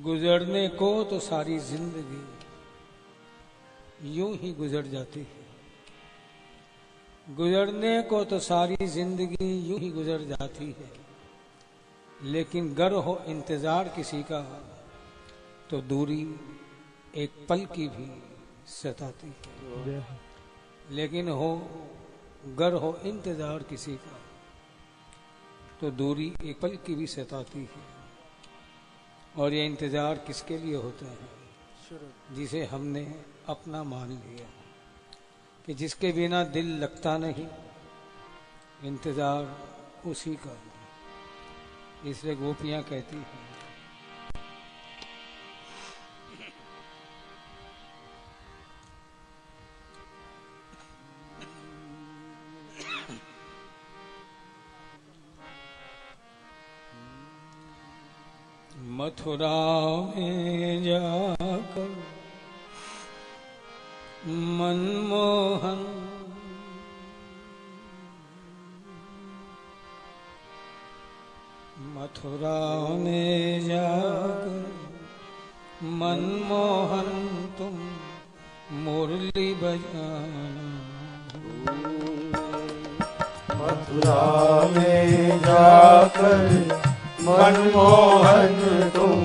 गुजरने को तो सारी जिंदगी यूं ही गुजर जाती है। गुजरने को तो सारी जिंदगी यूं ही गुजर जाती है, लेकिन गर हो इंतजार किसी का तो दूरी एक पल की भी सताती है। लेकिन गर हो इंतजार किसी का तो दूरी एक पल की भी सताती है। और ये इंतजार किसके लिए होता है? जिसे हमने अपना मान लिया, कि जिसके बिना दिल लगता नहीं, इंतजार उसी का। इसलिए गोपियां कहती हैं, मथुरा में जाकर मनमोहन मथुरा में जाकर मनमोहन तुम मुरली बजाना। मथुरा में जाकर मनमोहन तुम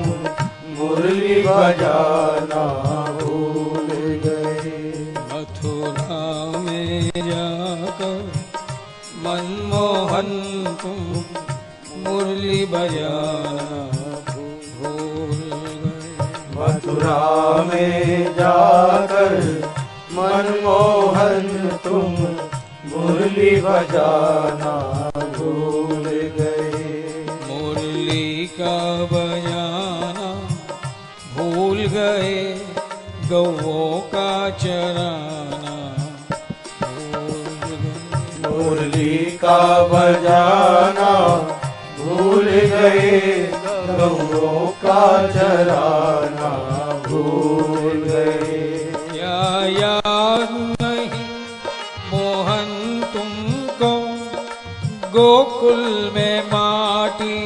मुरली बजाना भूल गए। मथुरा में जाकर मनमोहन तुम मुरली बजाना भूल गए। मथुरा में जाकर मनमोहन तुम मुरली बजाना भूल गए। मुरली का बजाना भूल गए, गौओं का चराना भूल गए। मुरली का बजाना भूल गए, गौओं का चराना भूल गए। क्या याद नहीं मोहन तुमको गोकुल में माटी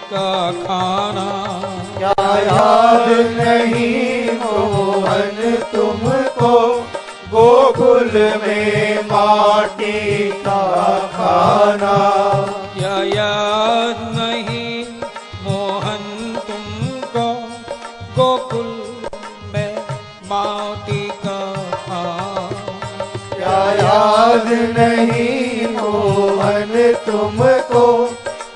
का खाना? क्या याद नहीं मोहन तुमको गोकुल में माटी का खाना? क्या याद नहीं मोहन तुमको गोकुल में माटी का खाना? क्या याद नहीं मोहन तुमको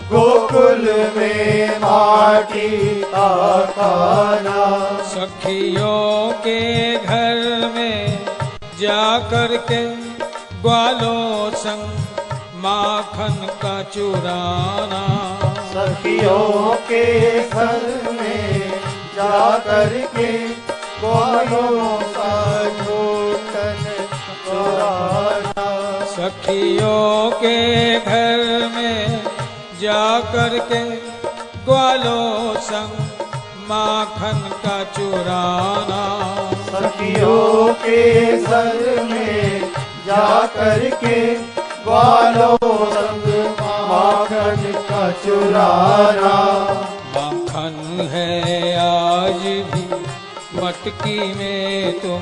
गोकुल में माटी का खाना? सखियों के घर में जा कर के ग्वालों संग माखन का चुराना। सखियों के घर में जा कर के ग्वालों का झूठन चुराना। सखियों के घर में जा कर के ग्वालों संग माखन का चुराना। सखियों के घर में जा कर के ग्वालों संग माखन का चुराना। माखन है आज भी मटकी में तुम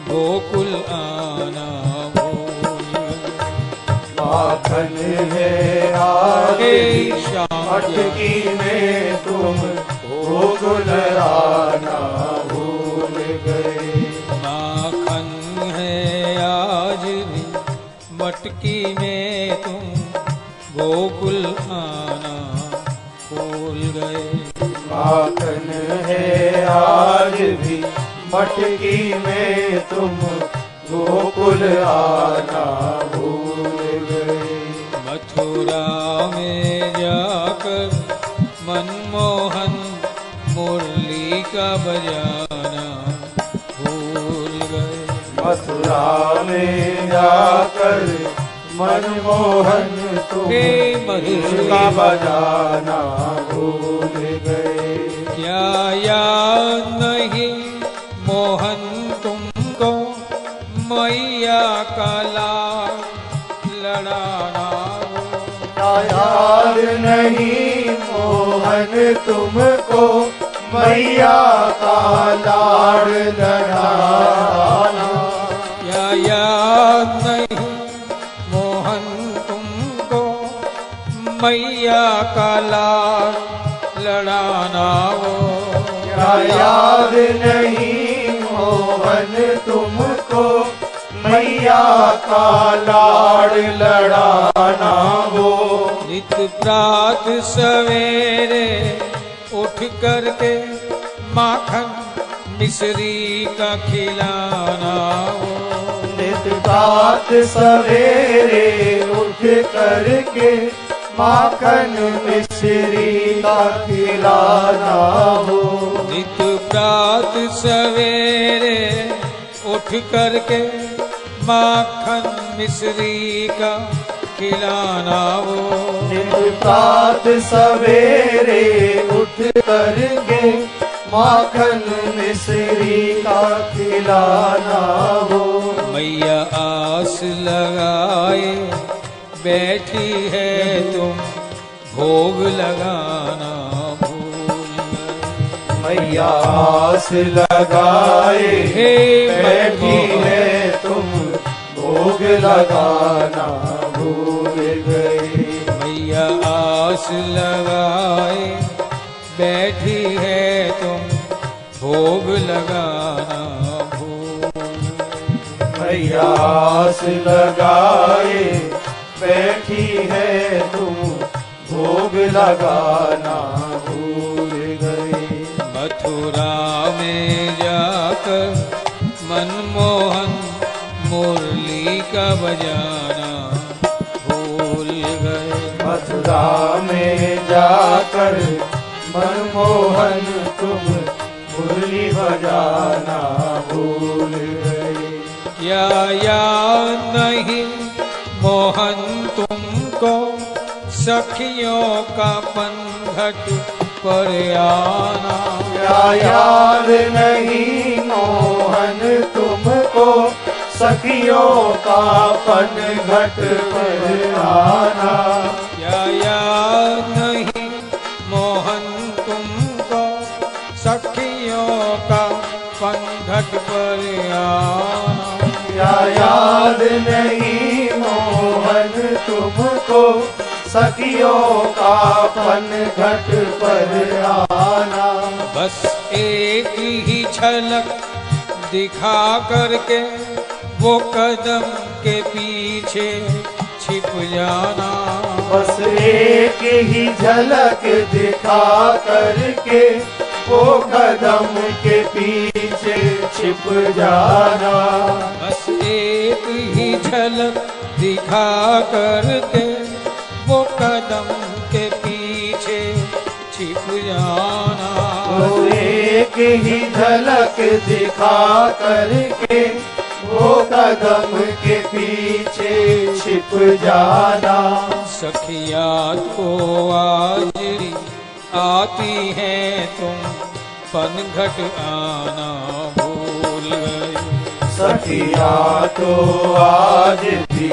गोकुल आना भूल गए। माखन है आज भी मटकी में तुम गोकुल आना भूल गए। माखन है आज भी मटकी में तुम गोकुल आना भूल गए। माखन है आज भी मटकी में तुम गोकुल आना भूल गए। मथुरा में जाकर मनमोहन मुरली का बजाना भूल गए। मथुरा में जाकर मनमोहन तुम मुरली का बजाना भूल गए। क्या याद नहीं मोहन तुमको मैया का लाड लड़ाना? क्या याद नहीं मोहन तुमको मैया का लाड़ लड़ाना। क्या याद नहीं मोहन तुमको मैया का लाड़ लड़ाना वो? क्या याद नहीं मोहन तुमको मैया का लाड़ लड़ाना वो? नित प्रात सवेरे उठ करके माखन मिश्री का खिलाना वो? नित प्रात सवेरे उठ करके माखन मिश्री का खिलाना हो। नित प्रात सवेरे उठ करके माखन मिश्री का खिलाना वो? नित प्रात सवेरे उठ करके माखन मिश्री का खिलाना हो। मैया आस लगाए बैठी है तुम भोग लगाना भूल गए। मैया आस लगाए बैठी है तुम भोग लगाना भूल गए। मैया आस लगाए बैठी है तुम भोग लगाना भूल गए। मैया आस लगाए बैठी है तुम भोग लगाना भूल गए। मथुरा में जाकर मनमोहन मुरली का बजाना भूल गए। मथुरा में जाकर मनमोहन तुम मुरली बजाना भूल गए। क्या याद नहीं मोहन तुमको सखियों का पनघट पर आना? क्या याद नहीं मोहन तुमको सखियों का पनघट पर आना? क्या याद नहीं मोहन तुमको सखियों का पनघट पर आना? क्या याद नहीं मोहन तुमको सखियों का पनघट पर आना? बस एक ही झलक दिखा करके वो कदम के पीछे छिप जाना। बस एक ही झलक दिखा करके वो कदम के पीछे छिप जाना। बस एक ही झलक दिखा करके वो कदम के पीछे छिप जाना। बस एक ही झलक दिखा करके वो कदम के पीछे छिप जाना। सखिया तो आज आती है तुम पनघट आना भूल गए। सखिया तो आज भी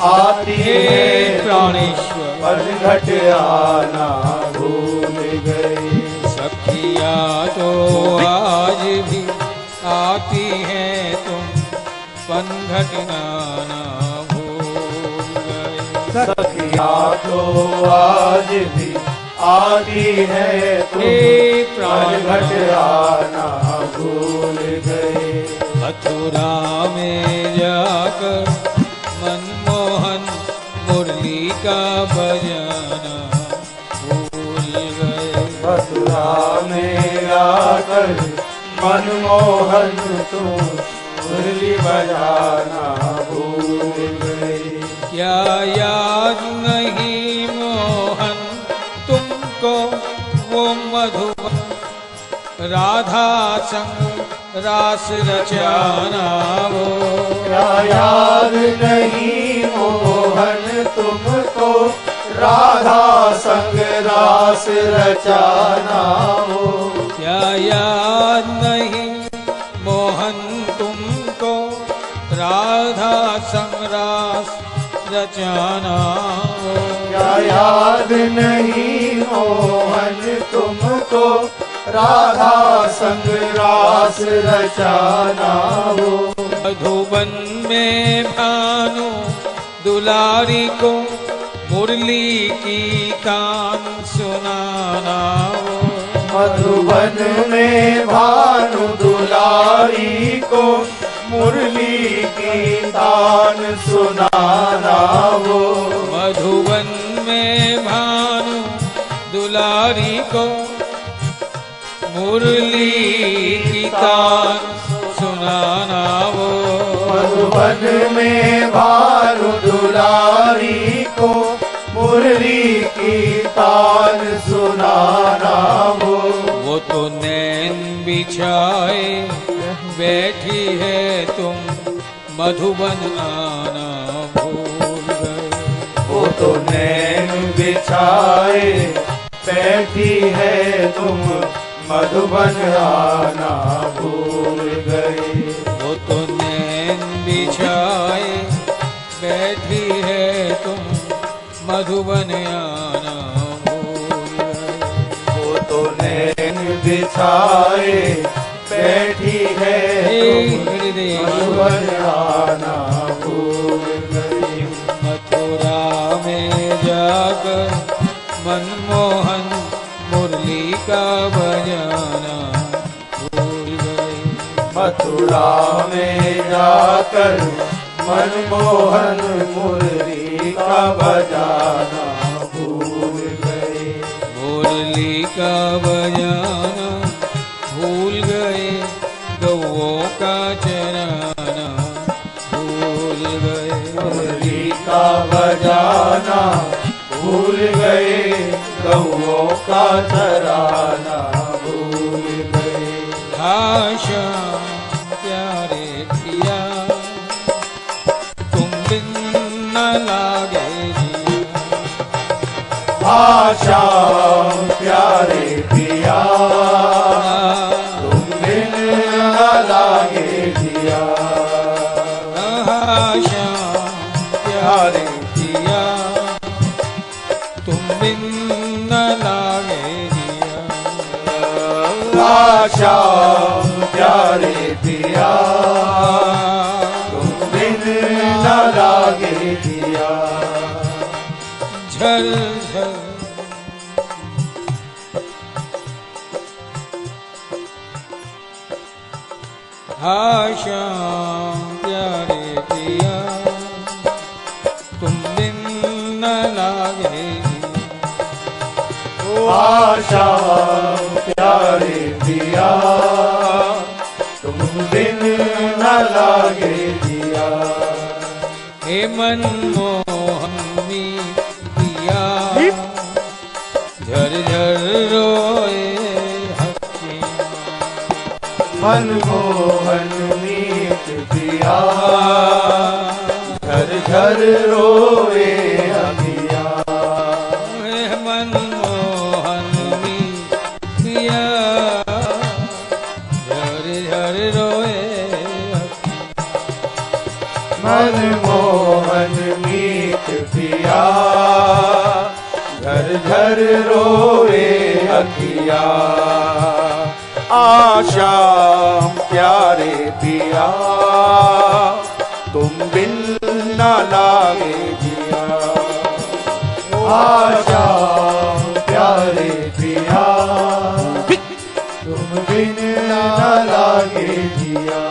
आती है प्राणेश्वर पनघट आना भूल गए। सखिया तो आज भी आती है तुम पनघट आना भूल गए। सखिया तो आज भी आती है तुम पनघट आना भूल गए। मथुरा में जाकर मनमोहन मुरली का बजाना भूल गए। मथुरा में आकर मनमोहन तुम मुरली बजाना भूल गए। क्या याद नहीं मोहन तुमको वो मधुबन राधा संग रास रचाना वो? क्या याद नहीं मोहन तुमको राधा संग रास रचाना हो? क्या याद नहीं मोहन तुमको राधा संग रास रचाना हो? क्या याद नहीं मोहन तुमको राधा संग रास रचाना हो। मधुबन में भानु दुलारी को मुरली की तान सुनाना हो। मधुबन में भानु दुलारी को मुरली की तान सुनाना हो। मधुबन में भानु दुलारी को मुरली की तान सुनाना हो। मधुबन में भानु दुलारी को मुरली की तान सुनाना हो। वो तो नैन बिछाए बैठी है तुम मधुबन आना भूल गए। वो तो नैन बिछाए बैठी है तुम मधुबन आना भूल गए। वो तो नैन बिछाए बैठी है तुम मधुबन आना भूल गए। वो तो नैन बिछाए बैठी है तुम मधुबन आना भूल गई। मथुरा में जाकर मनमोहन मुरली का बजाना भूल गए। मथुरा में जाकर मनमोहन मुरली का बजाना भूल गए। मुरली का बजाना भूल गए। गौओं का चराना भूल गए। मुरली का बजाना भूल गए। गौओं का चराना भूल गए। आशा प्यारे पिया तुम बिन न लागे जिया। आशा प्यारे पिया तुम बिन न लागे जिया। आशा प्यारे पिया तुम बिन न लागे जिया। आशा प्यारे पिया तुम बिन न लागे जिया। झल झल आशा प्यारे पिया तुम बिन न लागे जिया। आशा प्यारे पिया तुम बिन न लागे जिया। हे मनमोहन पिया झर झर रोए हकिया। मनमोहन मीत पिया झर झर रोए अखिया। मनमोहन पिया झर झर रोए मनमोहन मीत पिया झर झर रोए अखिया। आशा प्यारे पिया तुम बिन न लागे जिया। आशा प्यारे पिया तुम बिन न लागे जिया।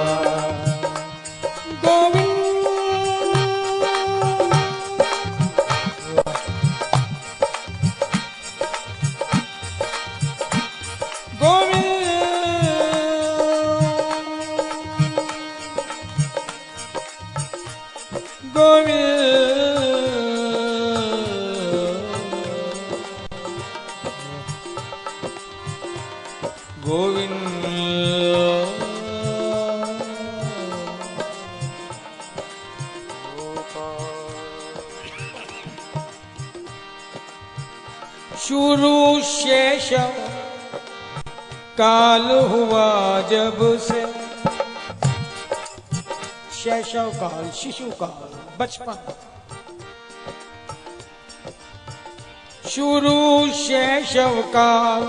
शुरू शेष काल हुआ जब से। शैशव काल, शिशु काल, बचपन। शुरू शैशव काल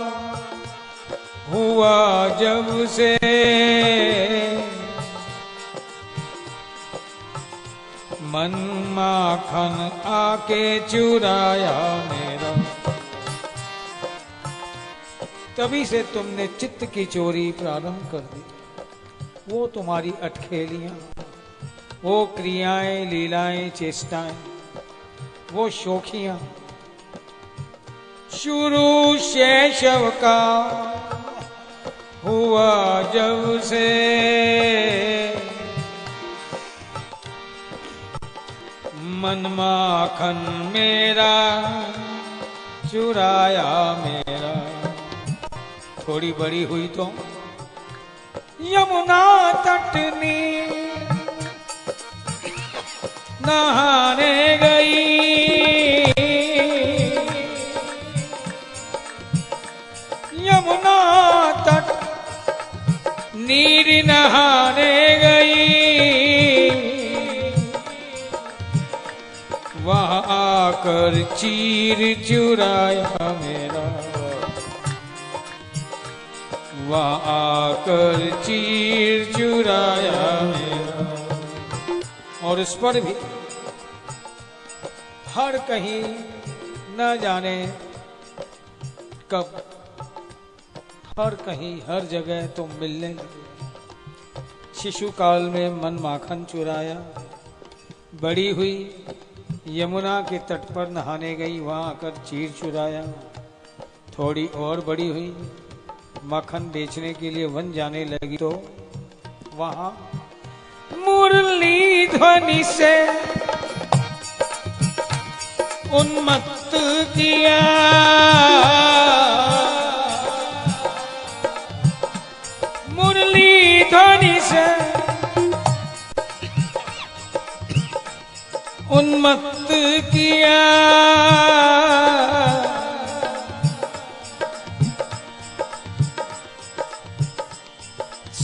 हुआ जब से मन माखन आके चुराया मेरा, तभी से तुमने चित्त की चोरी प्रारंभ कर दी। वो तुम्हारी अटखेलियां, वो क्रियाएं, लीलाएं, चेष्टाएं, वो शोखियां, शुरू शैशव का हुआ जब से मन माखन मेरा चुराया मेरा। थोड़ी बड़ी हुई तो यमुना तटनी नहाने गई, यमुना तट नीर नहाने गई, वहां आकर चीर चुराया मेरा, वहां आकर चीर चुराया मेरा। और उस पर भी हर कहीं न जाने कब, हर कहीं हर जगह तुम मिलने लगे। शिशु काल में मन माखन चुराया, बड़ी हुई यमुना के तट पर नहाने गई, वहां आकर चीर चुराया। थोड़ी और बड़ी हुई, माखन बेचने के लिए वन जाने लगी तो वहां मुरली ध्वनि से उन्मत्त किया, मुरली ध्वनि से उन्मत्त किया।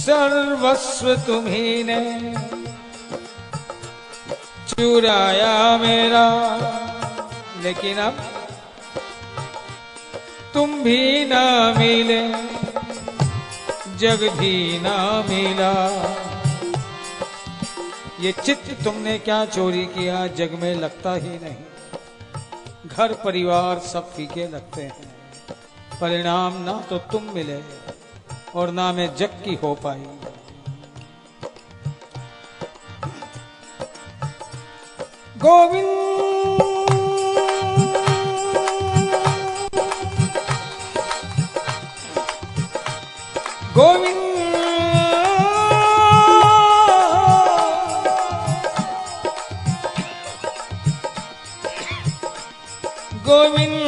सर्वस्व तुम्ही ने चुराया मेरा, लेकिन अब तुम भी ना मिले, जग भी ना मिला। ये चित्त तुमने क्या चोरी किया, जग में लगता ही नहीं। घर परिवार सब फीके लगते हैं, परिणाम ना तो तुम मिले और ना मैं जग की हो पाई। गोविंद गोविंद गोविंद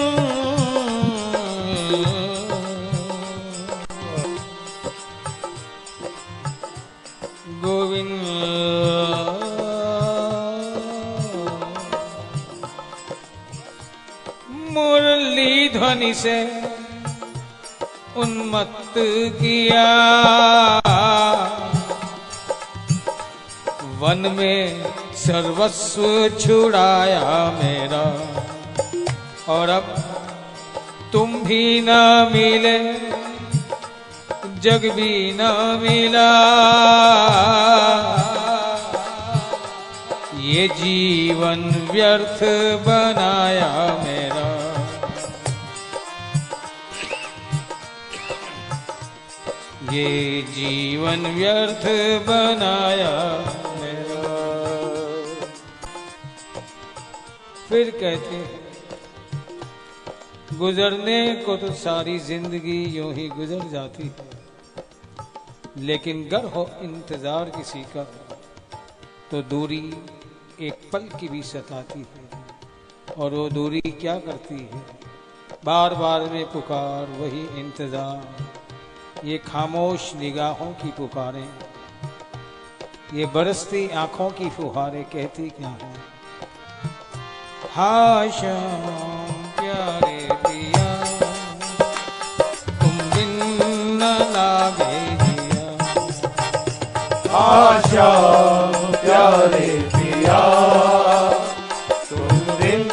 गोविंद मुरली ध्वनि से उन्मत्त किया, वन में सर्वस्व छुड़ाया मेरा। और अब तुम भी न मिले, जग भी न मिला। ये जीवन व्यर्थ बनाया मेरा, ये जीवन व्यर्थ बनाया मेरा। फिर कहते हैं गुजरने को तो सारी जिंदगी यूं ही गुजर जाती है, लेकिन गर हो इंतजार किसी का तो दूरी एक पल की भी सताती है। और वो दूरी क्या करती है, बार बार में पुकार, वही इंतजार, ये खामोश निगाहों की पुकारें, ये बरसती आंखों की फुहारें कहती क्या है। हाँ श्याम प्यारे पिया, तुम बिन न लागे जिया। हाँ श्याम प्यारे पिया, तुम बिन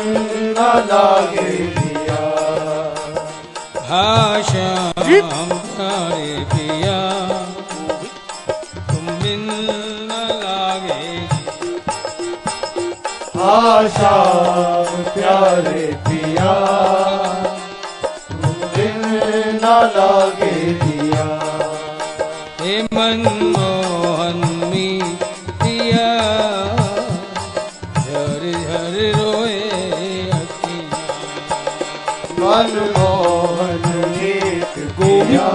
न लागे जिया। हाँ श्याम प्यारे श्याम प्यारे पिया तुम बिन न लागे दिया। हे मनमोहन मिया झर झर रोए अखियाँ। मनमोहन मीत पिया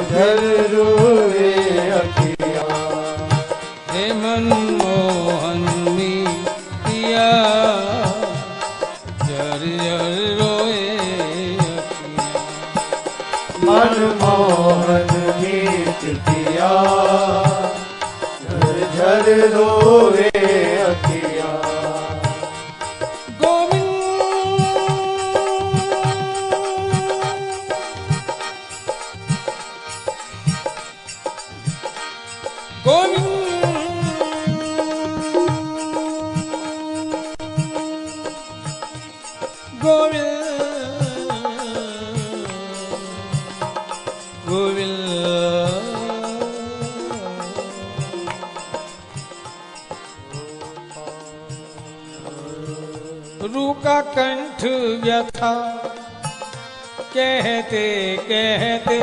झर रोए अखियाँ। हे मनमोहन मिया झर झर रोए अखियाँ। मनमोहन मीत पिया झर झर रोए अखियाँ। रूका कंठ व्यथा कहते कहते,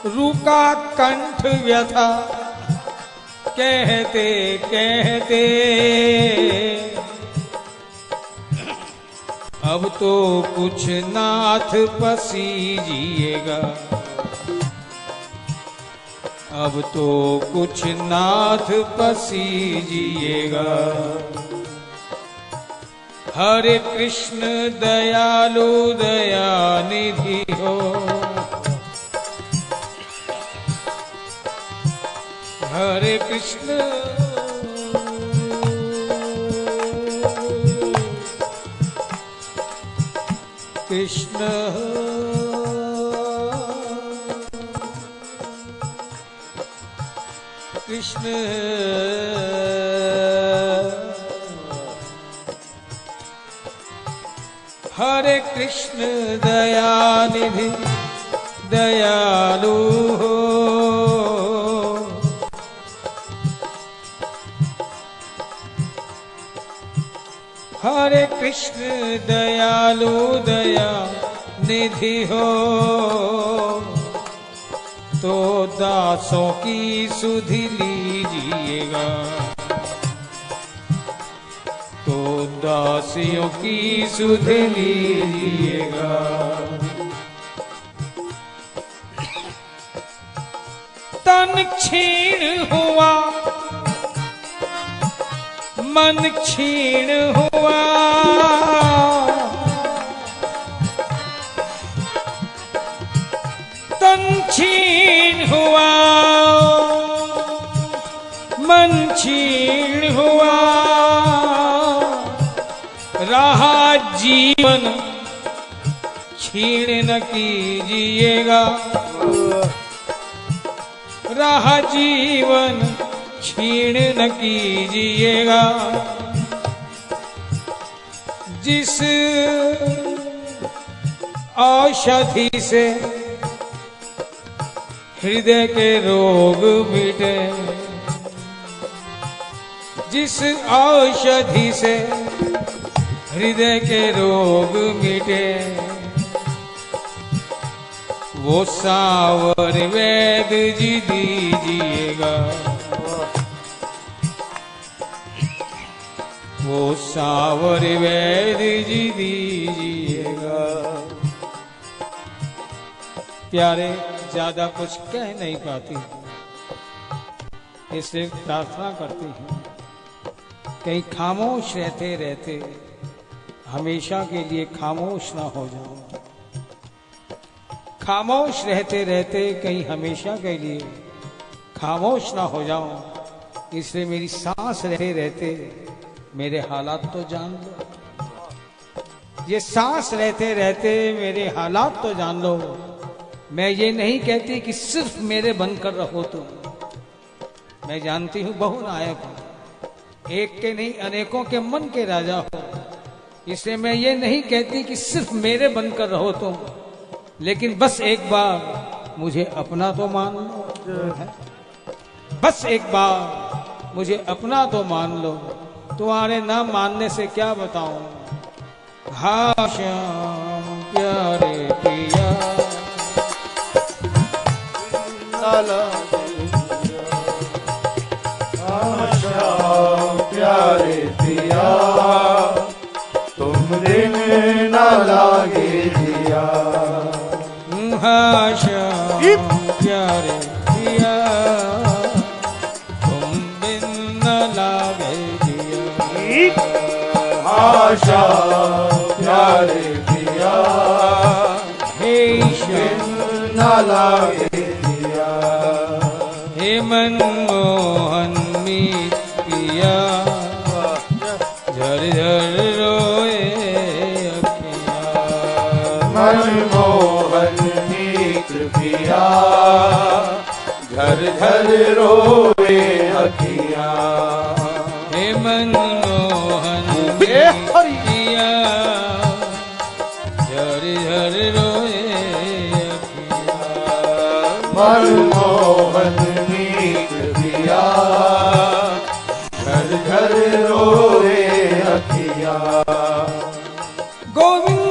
रूका कंठ व्यथा कहते कहते, अब तो कुछ नाथ पसीजिएगा, अब तो कुछ नाथ पसीजिएगा। हरे कृष्ण दयालु दयानिधि हो, हरे कृष्ण कृष्ण कृष्ण हरे कृष्ण दयानिधि दयालु हो, हरे कृष्ण दयालु दया निधि हो, तो दासों की सुधि लीजिएगा, तो दासियों की सुधि लीजिएगा। तन क्षीण हुआ मन क्षीण हुआ, तन क्षीण हुआ मन क्षीण हुआ, रहा जीवन क्षीण न कीजिएगा, रहा जीवन क्षीण न कीजिएगा। जिस औषधि से हृदय के रोग मिटे, जिस औषधि से हृदय के रोग मिटे, वो सावर वेद जी दीजिएगा, वो सावर वेद जी दीजिएगा। प्यारे ज्यादा कुछ कह नहीं पाती, इसलिए प्रार्थना करती हूँ कहीं खामोश रहते रहते हमेशा के लिए खामोश ना हो जाओ, खामोश रहते रहते कहीं हमेशा के लिए खामोश ना हो जाओ। इसलिए मेरी सांस रहते रहते मेरे हालात तो जान लो, ये सांस रहते रहते मेरे हालात तो जान लो। मैं ये नहीं कहती कि सिर्फ मेरे बनकर रहो तुम, मैं जानती हूँ बहुनायक हूँ, एक के नहीं अनेकों के मन के राजा हो, इसलिए मैं ये नहीं कहती कि सिर्फ मेरे बनकर रहो तुम, लेकिन बस एक बार मुझे अपना तो मान लो, बस एक बार मुझे अपना तो मान लो, तुम्हारे ना मानने से क्या बताऊं। हाँ श्याम प्यारे पिया, श्याम प्यारे पिया, तुम दिन न लागे जिया। हाँ श्याम प्यारे पिया, तुम बिन न लागे जिया। आशा प्यारे पिया, हे श्याम न लागे जिया। हे मनमोहन मीत पिया, झर झर रोए अखियाँ। मनमोहन मीत पिया, झर झर रोए अखियाँ। हे मनमोहन मीत पिया, झर झर रोए अखियाँ। मनमोहन मीत पिया, झर झर रोए अखियाँ। गोविंद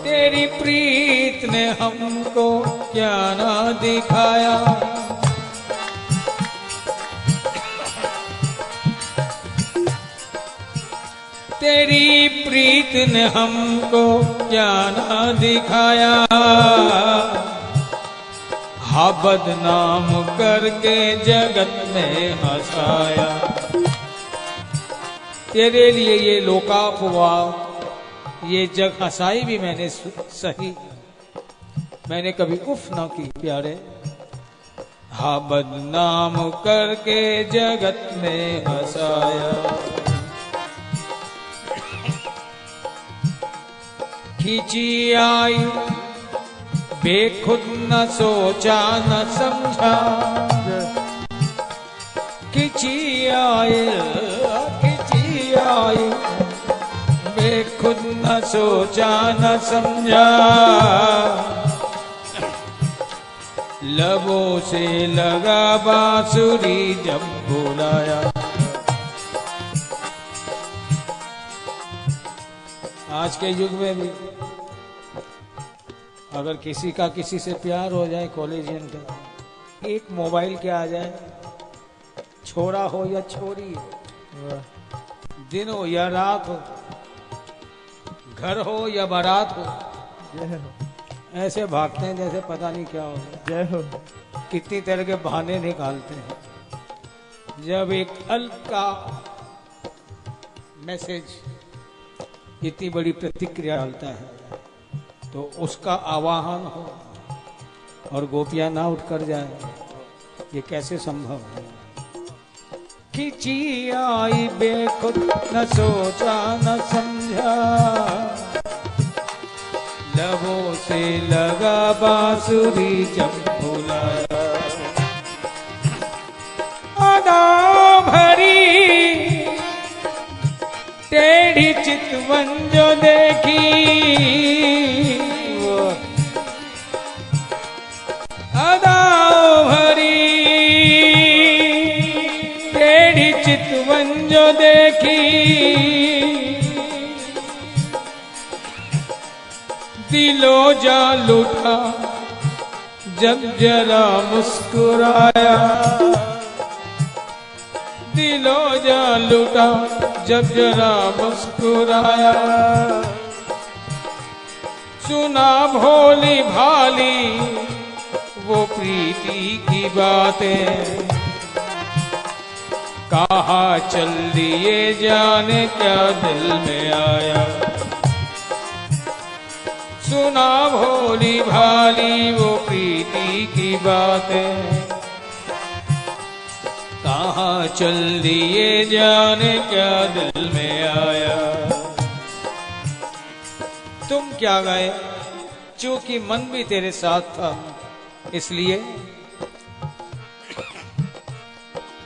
तेरी प्रीत ने हमको क्या ना दिखाया, तेरी प्रीत ने हमको क्या ना दिखाया। हा बदनाम करके जगत में हंसाया। तेरे लिए ये लोकापवाद, ये जग हंसाई भी मैंने सही, मैंने कभी उफ ना की प्यारे। हा बदनाम करके जगत में हंसाया। खींची आई बेखुद न सोचा न समझा, खींची आई बेखुद न सोचा न समझा। लबों से लगा बांसुरी जब बुलाया। आज के युग में भी अगर किसी का किसी से प्यार हो जाए, कॉलेजियन का, एक मोबाइल के आ जाए, छोरा हो या छोरी हो, दिन हो या रात हो, घर हो या बारात हो, ऐसे भागते हैं जैसे पता नहीं क्या हो। जय हो। कितनी तरह के बहाने निकालते हैं। जब एक हल्का मैसेज इतनी बड़ी प्रतिक्रिया डालता है तो उसका आवाहन हो और गोपियां ना उठकर जाए, ये कैसे संभव है। खिंची आई बेखुद न सोचा न समझा, लबों से लगा बांसुरी जब बुलाया। अदा भरी टेढ़ी चितवन जो देखी, अदा भरी टेढ़ी चितवन जो देखी, दिलो जा लुटा जब जरा मुस्कुराया, दिलो जा लुटा जब जरा मुस्कुराया। सुना भोली भाली वो प्रीति की बातें, कहा चल दिए जाने क्या दिल में आया। सुना भोली भाली वो प्रीति की बातें, कहाँ चल दिए जाने क्या दिल में आया। तुम क्या गए, चूंकि मन भी तेरे साथ था इसलिए।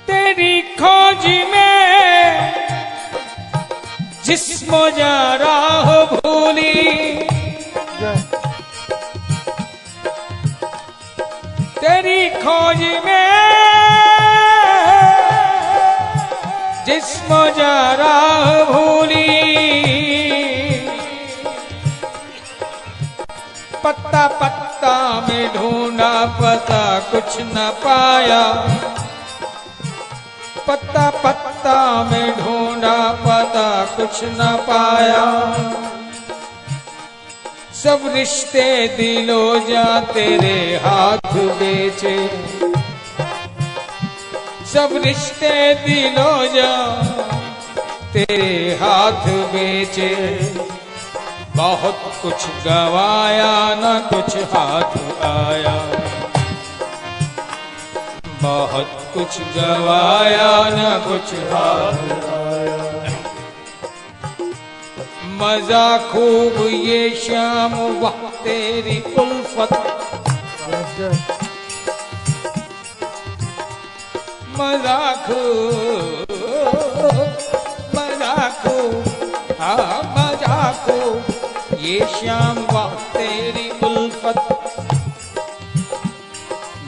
तेरी खोज में जिस्म जा राह भूली, तेरी खोज में जिस्म जा राह भूली। पत्ता पत्ता में ढूंढा पता कुछ न पाया, पत्ता पत्ता में ढूंढा पता कुछ न पाया। सब रिश्ते दिलो जा तेरे हाथ बेचे, सब रिश्ते दिलो जा तेरे हाथ बेचे। बहुत कुछ गवाया न कुछ हाथ आया, बहुत कुछ गवाया न कुछ हाथ आया। मजा खूब ये शाम वह तेरी उल्फत, मजा खूब, मजा खूब, हाँ मजा खूब ये शाम वह तेरी उल्फत।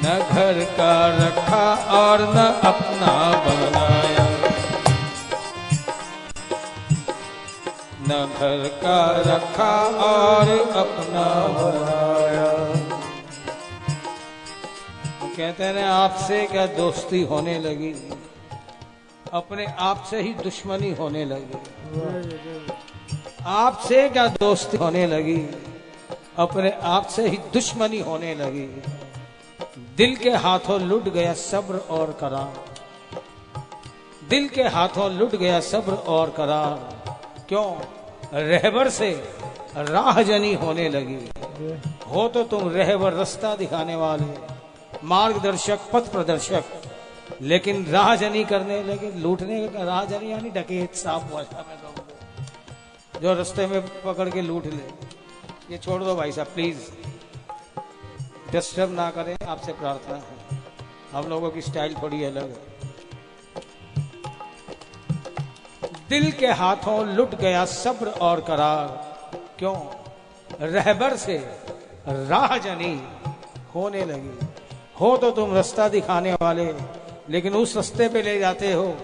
न घर का रखा और न अपना बनाया, न घर का रखा और अपना बनाया। कहते हैं आपसे क्या दोस्ती होने लगी, अपने आप से ही दुश्मनी होने लगी। आपसे क्या दोस्ती होने लगी, अपने आप से ही दुश्मनी होने लगी। दिल के हाथों लुट गया सब्र और करार, दिल के हाथों लुट गया सब्र और करार। क्यों? रहबर से राहजनी होने लगी। हो तो तुम रहबर, रास्ता दिखाने वाले, मार्गदर्शक, पथ प्रदर्शक, लेकिन राहजनी करने लगे, लूटने का। राहजनी यानी डकैत, साफ भाषा में लोग जो रास्ते में पकड़ के लूट ले। ये छोड़ दो भाई साहब प्लीज, डिस्टर्ब ना करें, आपसे प्रार्थना है। हम लोगों की स्टाइल थोड़ी अलग है। दिल के हाथों लुट गया सब्र और करार। क्यों? रहबर से राहजनी होने लगी। हो तो तुम रास्ता दिखाने वाले, लेकिन उस रास्ते पे ले जाते हो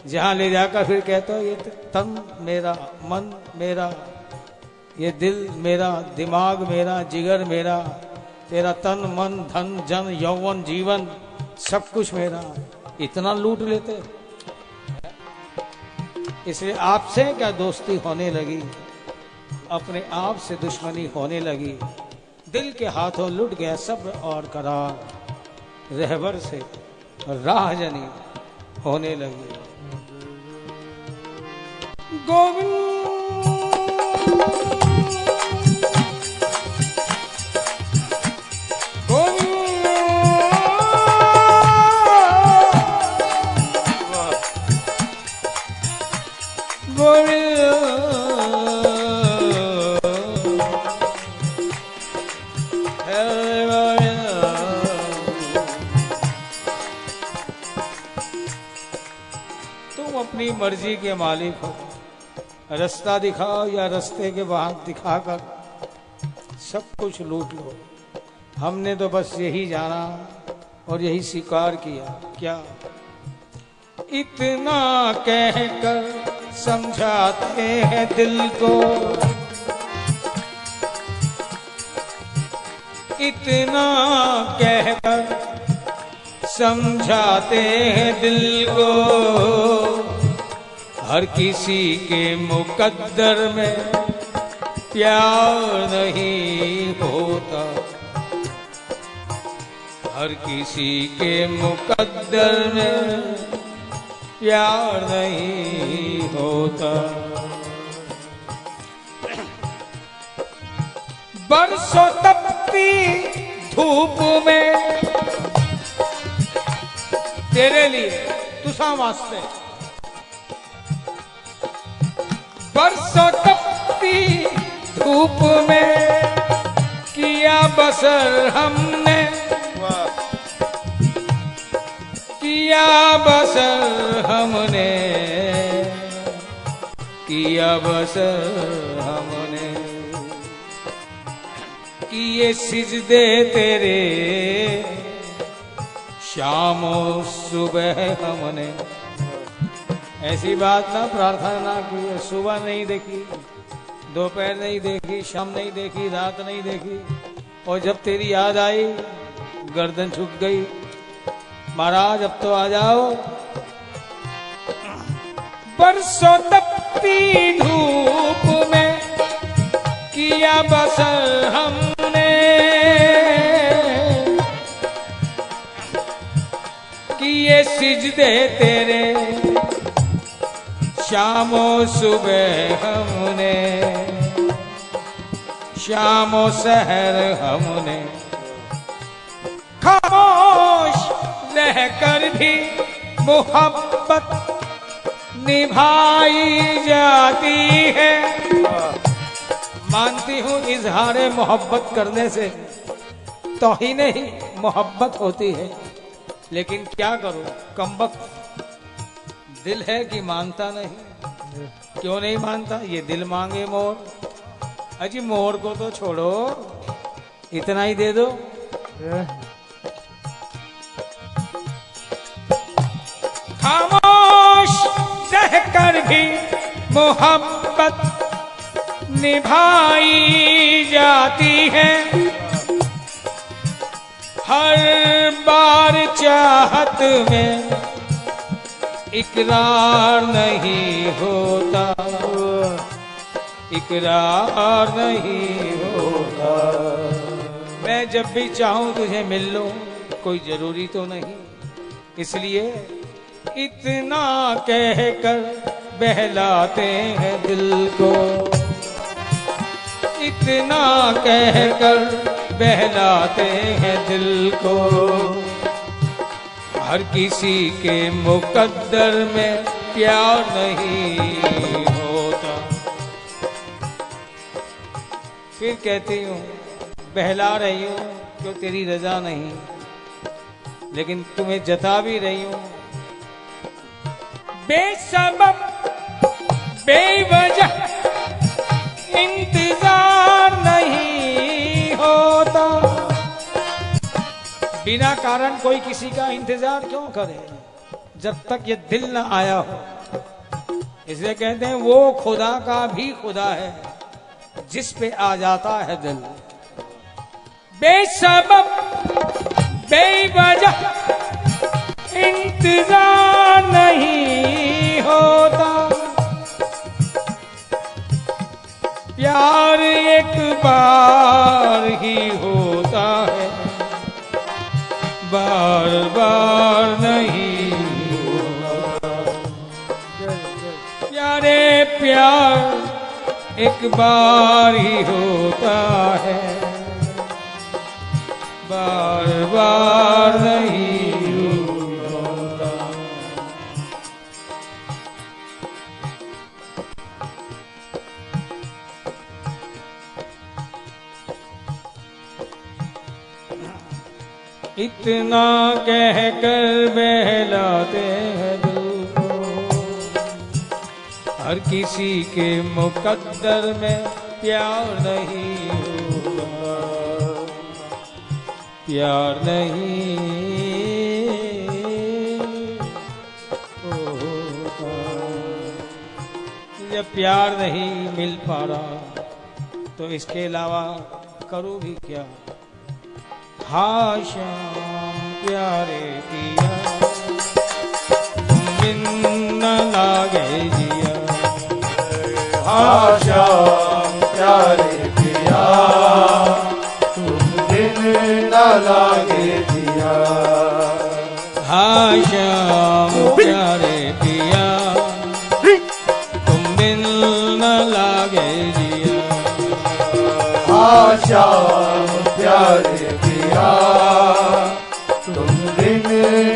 जहां ले जाकर फिर कहते हो ये तन मेरा, मन मेरा, ये दिल मेरा, दिमाग मेरा, जिगर मेरा, तेरा तन मन धन जन यौवन जीवन सब कुछ मेरा। इतना लूट लेते। इसलिए आपसे क्या दोस्ती होने लगी, अपने आप से दुश्मनी होने लगी। दिल के हाथों लुट गया सब्र और करार, रहबर से राहजनी होने लगी। गोविंद अपनी मर्जी के मालिक हो, रास्ता दिखाओ या रास्ते के बाहर दिखाकर सब कुछ लूट लो। हमने तो बस यही जाना और यही स्वीकार किया। क्या इतना कहकर समझाते हैं दिल को, इतना कहकर समझाते हैं दिल को। हर किसी के मुकद्दर में प्यार नहीं होता, हर किसी के मुकद्दर में प्यार नहीं होता। बरसों तपती धूप में तेरे लिए तुसा वास्ते बरसों तपती धूप में किया बसर हमने, किया बसर हमने, किया बसर हमने, किए सिजदे तेरे शामो सुबह हमने। ऐसी बात ना प्रार्थना की, सुबह नहीं देखी, दोपहर नहीं देखी, शाम नहीं देखी, रात नहीं देखी, और जब तेरी याद आई गर्दन झुक गई। महाराज अब तो आ जाओ। बरसों तपती धूप में किया बसर हमने, किए सिजदे तेरे शामो सुबह हमने, शामो सहर हमने। खामोश रहकर भी मोहब्बत निभाई जाती है। मानती हूं इजहारे मोहब्बत करने से तौहीन ही मोहब्बत होती है, लेकिन क्या करूं, कमबख्त दिल है कि मानता नहीं। क्यों नहीं मानता? ये दिल मांगे मोर। अजी मोर को तो छोड़ो, इतना ही दे दो। खामोश रहकर भी मोहब्बत निभाई जाती है। हर बार चाहत में इकरार नहीं होता, इकरार नहीं होता। मैं जब भी चाहूं तुझे मिल लूं, कोई जरूरी तो नहीं। इसलिए इतना कहकर बहलाते हैं दिल को, इतना कहकर बहलाते हैं दिल को। हर किसी के मुकद्दर में प्यार नहीं होता। फिर कहती हूँ बहला रही हूँ क्यों तेरी रजा नहीं, लेकिन तुम्हें जता भी रही हूँ। बेसबब बेवजह इंतजार नहीं होता। बिना कारण कोई किसी का इंतजार क्यों करे जब तक ये दिल न आया हो। इसलिए कहते हैं वो खुदा का भी खुदा है जिस पे आ जाता है दिल। बेसबब बेवजह इंतजार नहीं होता। प्यार एक बार ही होता है, बार बार नहीं होता। प्यारे प्यार एक बार ही होता है, बार बार नहीं होता। इतना कहकर बहलाते हैं दिल को। हर किसी के मुकद्दर में प्यार नहीं होता, प्यार नहीं होता। जब प्यार नहीं मिल पा रहा तो इसके अलावा करूँ भी क्या। हाँ श्याम प्यारे किया बिन न लागे जिया। हाँ श्याम प्यारे किया बिन न लागे जिया। हाँ श्याम प्यारे किया तुम बिन न लागे जिया। हाँ श्याम प्यारे तुम बिन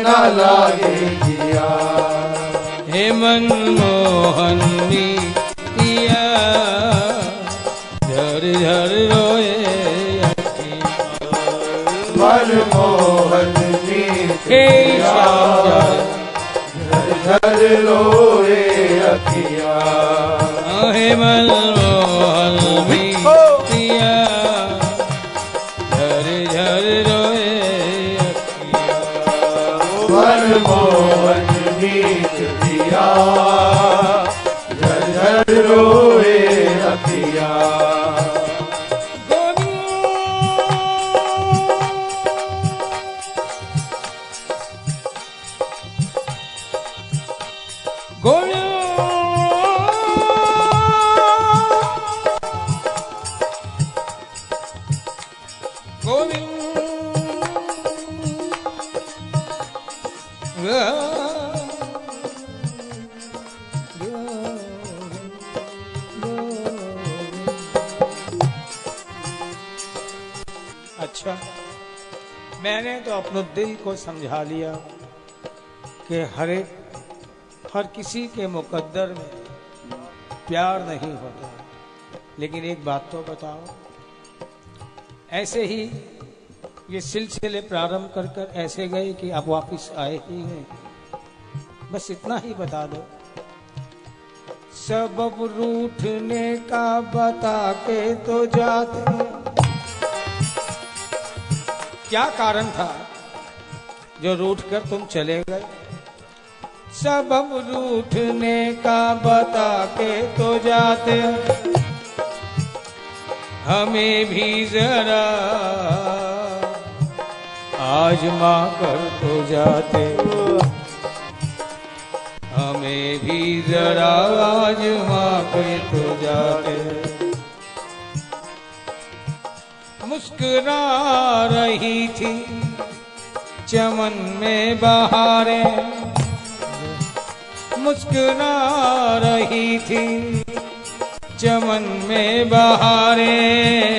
न लागे जिया। हे मनमोहन मीतिया झर झर रोए अखियाँ। मनमोहन हे श्याम झर झर रोए अखियाँ। हे मनमोहन मीतिया झर झर रोए अखियाँ। मनमोहन मीतिया झर झर रोए अखियाँ। अच्छा, मैंने तो अपने दिल को समझा लिया कि हर किसी के मुकद्दर में प्यार नहीं होता। लेकिन एक बात तो बताओ, ऐसे ही ये सिलसिले प्रारंभ कर कर ऐसे गए कि आप वापस आए ही नहीं। बस इतना ही बता दो। सबब रूठने का बता के तो जाते, क्या कारण था जो रूठ कर तुम चले गए? सबब रूठने का बता के तो जाते, हमें भी जरा आजमा कर तो जाते, हमें भी जरा आजमा कर तो जाते। मुस्कुरा रही थी चमन में बहारें, मुस्कुरा रही थी चमन में बहारें,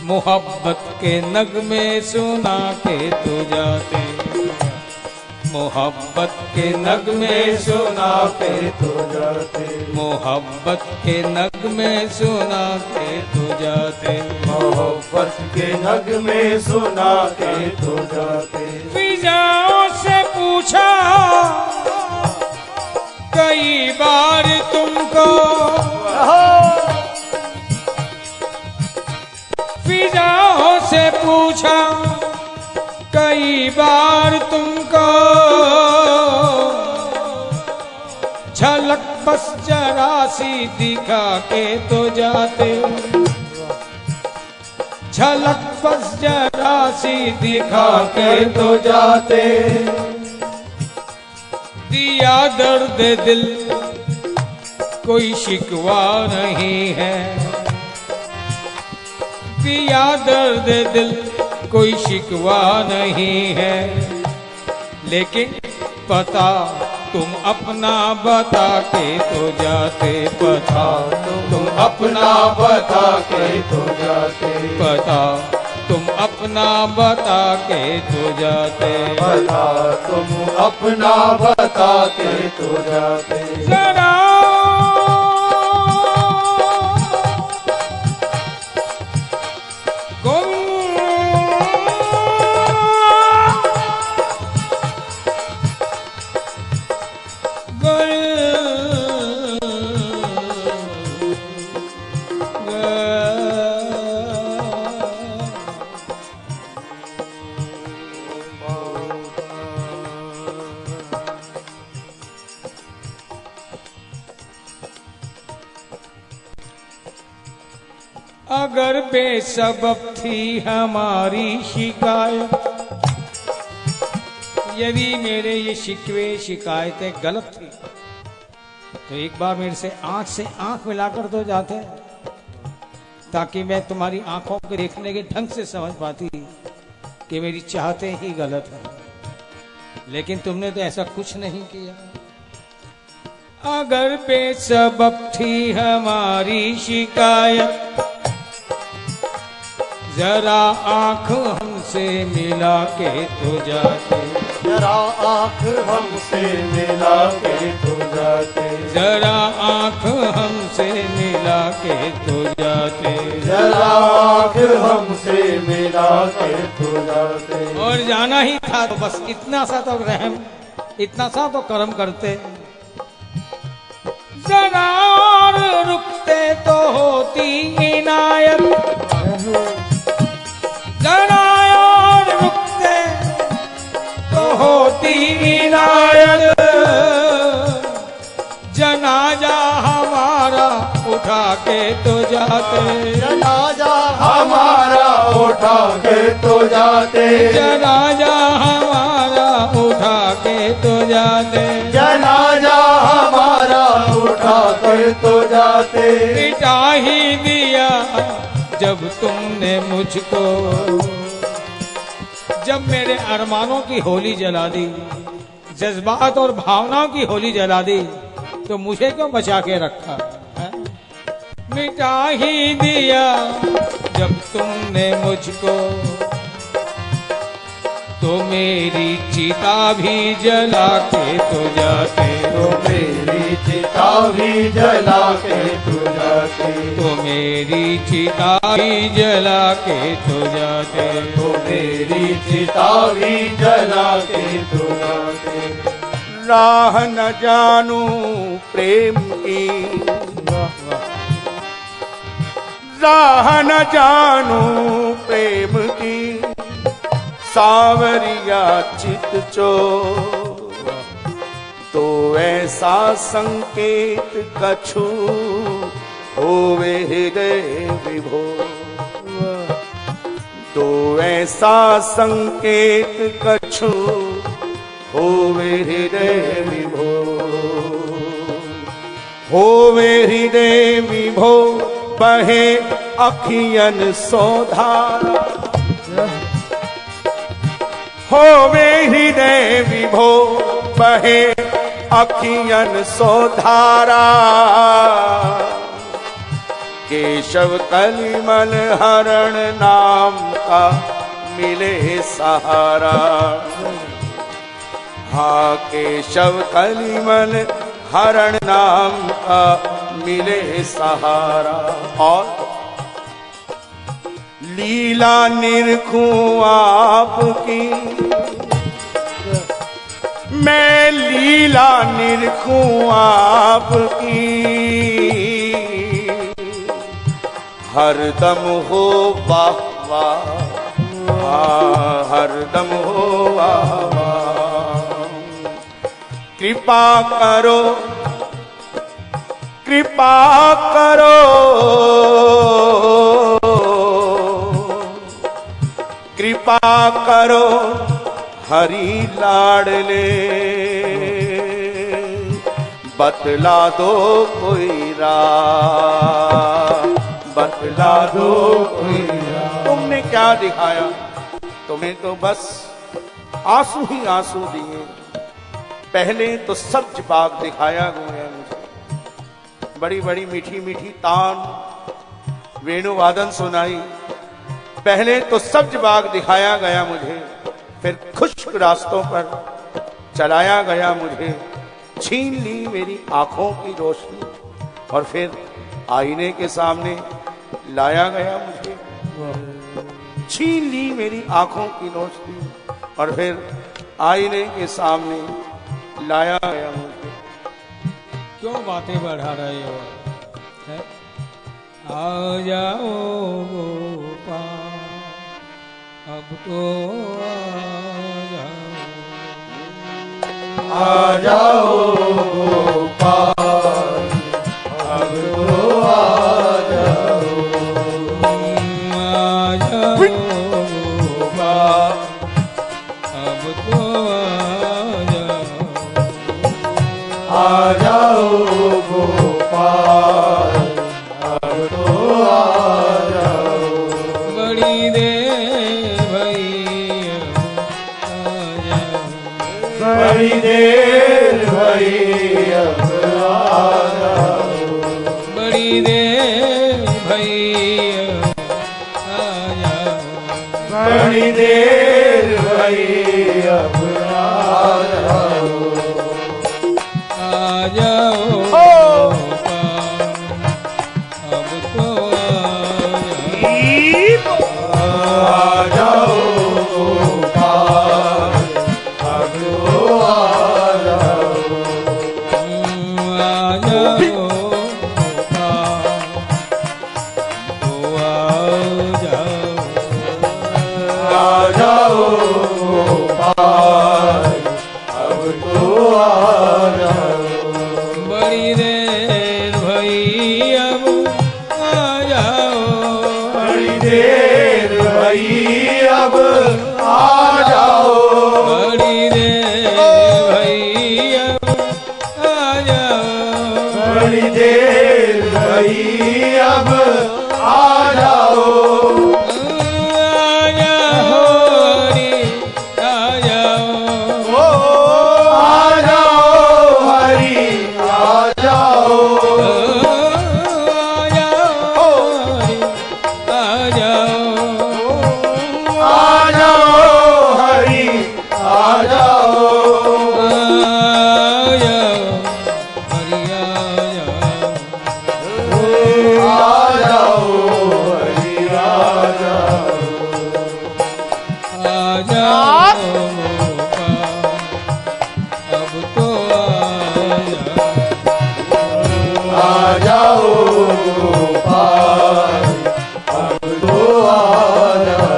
मोहब्बत के नगमे सुना के तो जाते, मोहब्बत के नगमे सुना के तो जाते, मोहब्बत के नगमे सुना के तो जाते, मोहब्बत के नगमे सुना के तो जाते। फिजाओं से पूछा कई बार तुमको, फिजाओं से पूछा कई बार तुमको, झलक बस जरा सी दिखा के तो जाते, झलक बस जरा सी दिखा के तो जाते। दिया दर्द दिल कोई शिकवा नहीं है, दिया दर्द दिल कोई शिकवा नहीं है, लेकिन पता तुम अपना बता के तो जाते, पता तुम अपना बता के तो जाते, पता तुम अपना बता के तो जाते, पता तुम अपना बता के तो जाते। जरा अगर बेसबब थी हमारी शिकायत, यदि मेरे ये शिकवे शिकायतें गलत थी तो एक बार मेरे से आंख मिलाकर तो जाते, ताकि मैं तुम्हारी आंखों के देखने के ढंग से समझ पाती कि मेरी चाहते ही गलत है। लेकिन तुमने तो ऐसा कुछ नहीं किया। अगर बेसबब थी हमारी शिकायत, जरा आंख हमसे मिला के तो जाते, जरा आंख हमसे हमसे मिला के तो जाते, जरा आंख हमसे मिला के तो जाते, जरा आँख हमसे मिला के तो जाते। और जाना ही था तो बस इतना सा तो रहम, इतना सा तो कर्म करते, जरा और रुकते तो होती इनायत, जरा और रुकते तो होती इनायत, जनाजा हमारा उठा के तो जाते, जनाजा हमारा उठा के तो जाते, जनाजा हमारा उठा के तो जाते, जनाजा हमारा उठा के तो जाते। मिटा ही दिया जब तुमने मुझको, जब मेरे अरमानों की होली जला दी, जज्बात और भावनाओं की होली जला दी, तो मुझे क्यों बचा के रखा है? मिटा ही दिया जब तुमने मुझको, तो मेरी चिता भी जला के तो जाते, तो मेरी चिता भी जला के तो जाते, तो मेरी चिता भी जला के तो जाते, तो मेरी चिता भी जला के तो जाते। राह न जानू प्रेम की, राह न जानू प्रेम की, सावरिया चित चो, तो ऐसा संकेत कछु होवे हृदय विभोर, तो ऐसा संकेत कछु होवे हृदय विभोर, होवे हृदय विभोर, बहे अखियन सोधारा, होवे हृदय विभोर, बहे अखियन सोधारा, केशव कलिमल हरण नाम का मिले सहारा, हाँ केशव कलिमल हरण नाम का मिले सहारा। और लीला निरखूं आपकी, मैं लीला निरखूं आपकी, हरदम हो वाह वाह, हरदम हो वाह वाह, कृपा करो कृपा करो, कृपा करो हरि लाडले, बतला दो कोई राह, बतला दो कोई राह। तुमने क्या दिखाया? तुम्हें तो बस आंसू ही आंसू दिए। पहले तो सब्ज बाग दिखाया गया मुझे, बड़ी बड़ी मीठी मीठी तान वेणुवादन सुनाई। पहले तो सब्ज बाग दिखाया गया मुझे, फिर खुश्क रास्तों पर चलाया गया मुझे, छीन ली मेरी आंखों की रोशनी, और फिर आईने के सामने लाया गया मुझे, छीन ली मेरी आंखों की रोशनी, और फिर आईने के सामने लाया गया मुझे। क्यों बातें बढ़ा रहे हो? है? आ जाओ गोपाल, अब तो आ जाओ गोपाल, अब तो आ जाओ, आ जाओ गोपाल, अब तो आ जाओ गोपाल, अब तो आ जाओ, बड़ी देर भई आ जाओ, बड़ी देर भई अब आ जाओ, बड़ी देर भई आ जाओ, बड़ी देर भई अब आ जाओ, आ जाओ अब तो आ जाओ गोपाल, अब तो आ जाओ। आ जाओ आ जाओ गोपाल, अब तो आ जाओ। बड़ी देर भई अब आ जाओ, बड़ी देर भई अब आ जाओ। बड़ी देर भई अब आ जाओ, बड़ी देर भई अब आ जाओ। आ जाओ हरि आ जाओ। आ जाओ हरि आ जाओ। आ जाओ हरि आ जाओ। अब तो आ जाओ गोपाल, अब तो आ जाओ।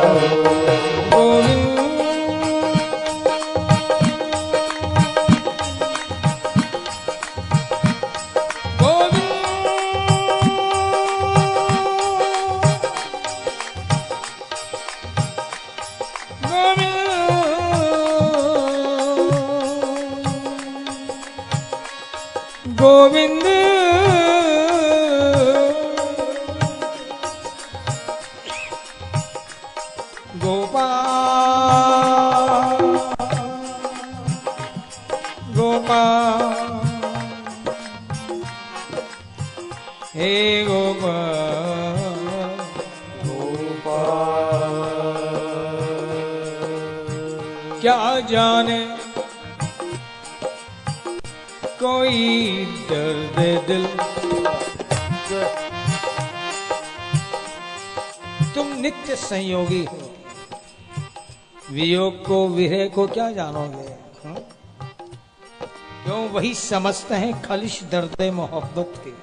गोविंद गोपाल गोपाल हे गोपाल क्या जाने कोई दर्द दिल तुम नित्य संयोगी हो, वियोग को विरह को क्या जानोगे? क्यों वही समझते हैं खलिश दर्द मोहब्बत की,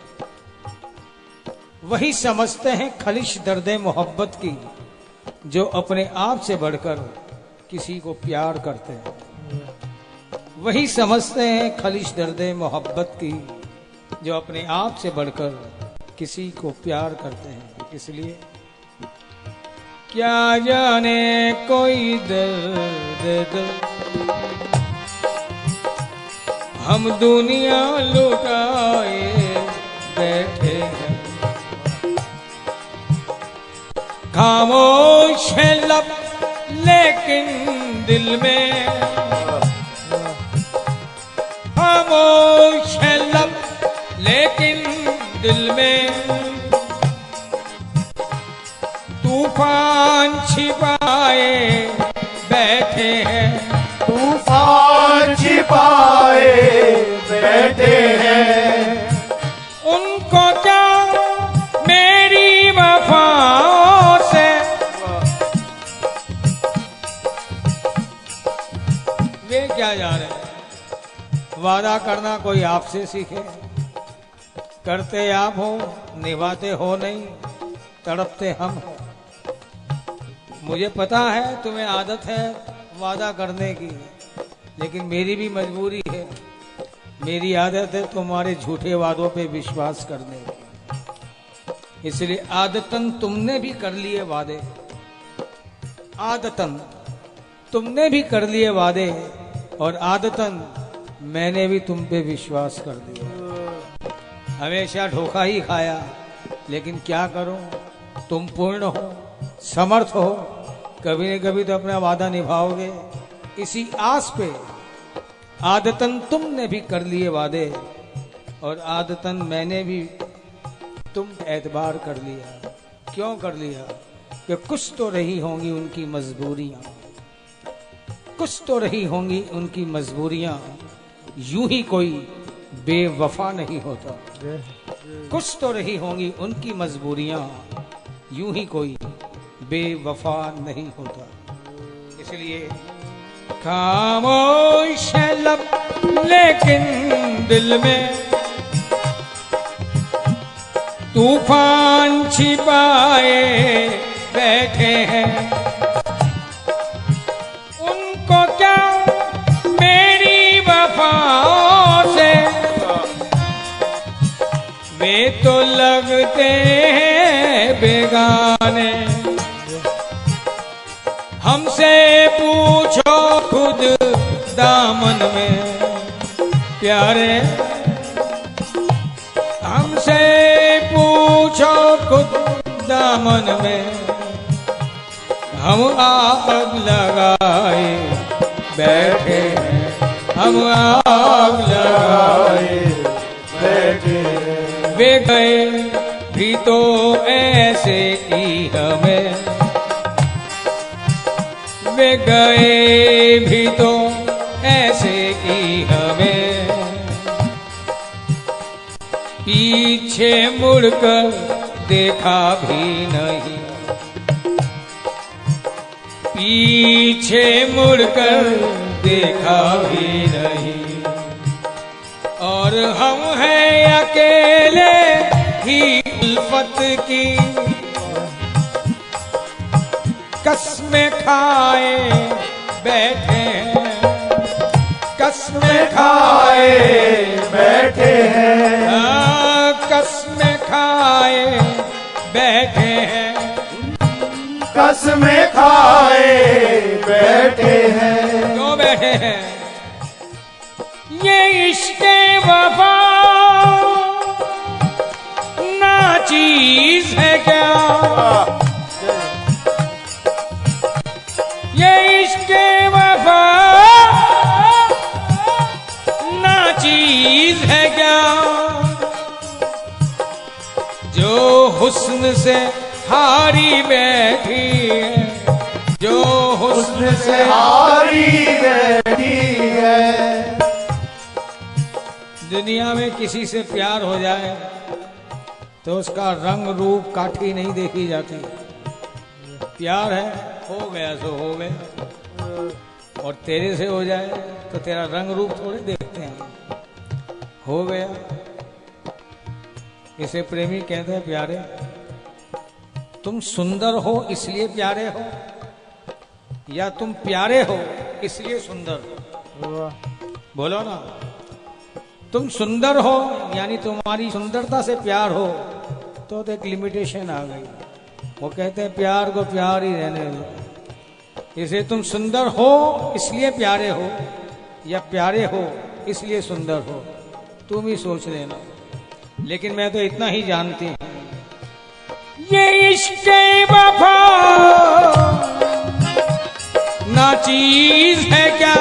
वही समझते हैं खलिश दर्द मोहब्बत की जो अपने आप से बढ़कर किसी को प्यार करते हैं, वही समझते हैं खलिश दर्द मोहब्बत की जो अपने आप से बढ़कर किसी को प्यार करते हैं। इसलिए क्या जाने कोई दर्द दिल हम दुनिया लुटाए बैठे हैं, खामोश है लब लेकिन दिल में, खामोश है लब लेकिन दिल में तूफान छिपाए बैठे हैं, तूफान छिपाए बैठे हैं। उनको क्या मेरी वफाओं से वे क्या जाने, वादा करना कोई आपसे सीखे, करते आप हो निभाते हो नहीं, तड़पते हम हो। मुझे पता है तुम्हें आदत है वादा करने की, लेकिन मेरी भी मजबूरी है, मेरी आदत है तुम्हारे झूठे वादों पे विश्वास करने की। इसलिए आदतन तुमने भी कर लिए वादे, आदतन तुमने भी कर लिए वादे और आदतन मैंने भी तुम पे विश्वास कर दिया। हमेशा धोखा ही खाया, लेकिन क्या करूं, तुम पूर्ण हो, समर्थ हो, कभी न कभी तो अपना वादा निभाओगे। इसी आस पे आदतन तुमने भी कर लिए वादे और आदतन मैंने भी तुम एतबार कर लिया। क्यों कर लिया? कि कुछ तो रही होंगी उनकी मजबूरियां, कुछ तो रही होंगी उनकी मजबूरियां, यूं ही कोई बेवफा नहीं होता। कुछ तो रही होंगी उनकी मजबूरियां, यूं ही कोई बेवफा नहीं होता। इसलिए खामोश है लब लेकिन दिल में तूफान छिपाए बैठे हैं। उनको क्या मेरी वफाओं से, वे तो लगते हैं बेगाने। हमसे पूछो खुद दामन में प्यारे, हमसे पूछो खुद दामन में, हम आग लगाए बैठे हैं, हम आग लगाए बैठे। वे गए भी तो ऐसे की हमें, वे गए भी तो ऐसे की हमें। पीछे मुड़कर देखा भी नहीं, पीछे मुड़कर देखा भी नहीं। और हम हैं अकेले ही उल्फत की कसमें खाए बैठे हैं, कसमें खाए बैठे हैं, कसमें खाए बैठे हैं, कसमें खाए बैठे हैं। क्यों बैठे हैं? ये इश्क़े वफा ना चीज है क्या, ये इश्क़े वफा ना चीज है क्या, जो हुस्न से हारी बैठी है, जो हुस्न से हारी बैठी है। दुनिया में किसी से प्यार हो जाए तो उसका रंग रूप काठी नहीं देखी जाती। प्यार है, हो गया सो हो गया। और तेरे से हो जाए तो तेरा रंग रूप थोड़े देखते हैं, हो गया। इसे प्रेमी कहते हैं प्यारे। तुम सुंदर हो इसलिए प्यारे हो, या तुम प्यारे हो इसलिए सुंदर हो? बोलो ना। तुम सुंदर हो यानी तुम्हारी सुंदरता से प्यार हो, तो एक लिमिटेशन आ गई। वो कहते हैं प्यार को प्यार ही रहने दो। इसे तुम सुंदर हो इसलिए प्यारे हो, या प्यारे हो इसलिए सुंदर हो, तुम ही सोच लेना। लेकिन मैं तो इतना ही जानती हूं, ये इश्क़े वफा ना चीज है क्या,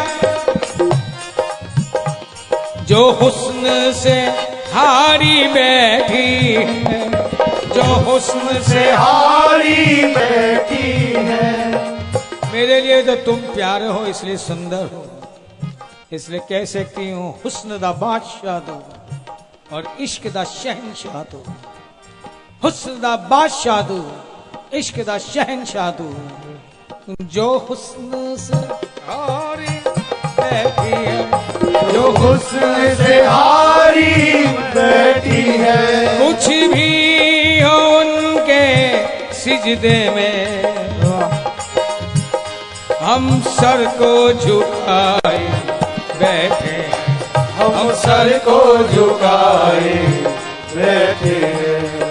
जो हुस्न से हारी बैठी है, जो हुस्न से हारी बैठी है। मेरे लिए तो तुम प्यारे हो इसलिए सुंदर हो, इसलिए कह सकती हूँ हुस्न दा बादशाह दो और इश्क दा शहनशाह दो। हुस्न दा बादशाह दो, इश्क दा शहनशाह दो, जो हुस्न से हारी बैठी है, जो हुस्न से हारी बैठी है। कुछ भी हो उनके सिजदे में, हम सर को झुकाए बैठे, हम सर को झुकाए बैठे हैं।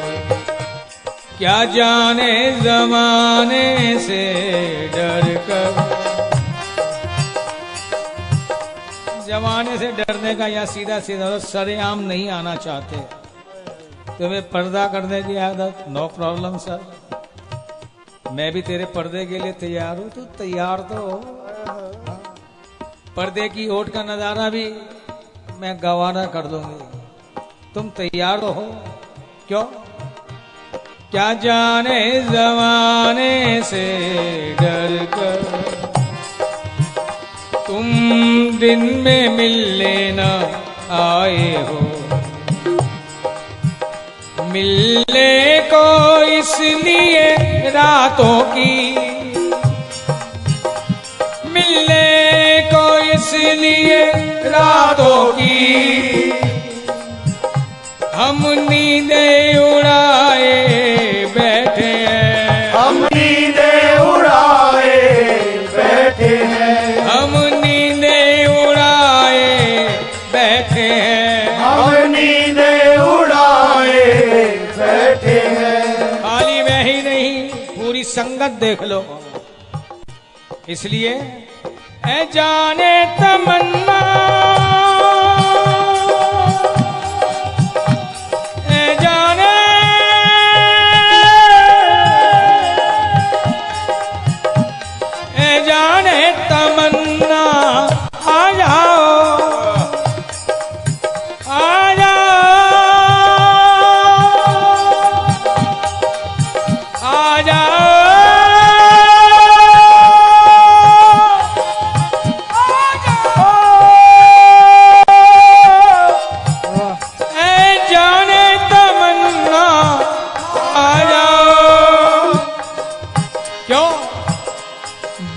क्या जाने जमाने से डर कर, जमाने से डरने का या सीधा सीधा सरेआम नहीं आना चाहते। तुम्हें पर्दा करने की आदत, नो प्रॉब्लम सर, मैं भी तेरे पर्दे के लिए तैयार हूं। तू तैयार तो हो। पर्दे की ओट का नजारा भी मैं गवारा कर दूंगी, तुम तैयार तो हो। क्यों? क्या जाने जमाने से डर कर तुम दिन में मिल लेना आए हो। मिलने को इसलिए रातों की, मिलने को इसलिए रातों की, हम नींदें उड़ाए बैठे हैं। हम नींदें उड़ाए बैठे हैं। हम नींदें उड़ाए बैठे हैं। हम नींदें उड़ाए बैठे हैं। खाली मैं ही नहीं, पूरी संगत देख लो। इसलिए ऐ जाने तमन्ना, ऐ जाने, ऐ जाने तमन्ना, आ जाओ, आ जाओ, आ जाओ,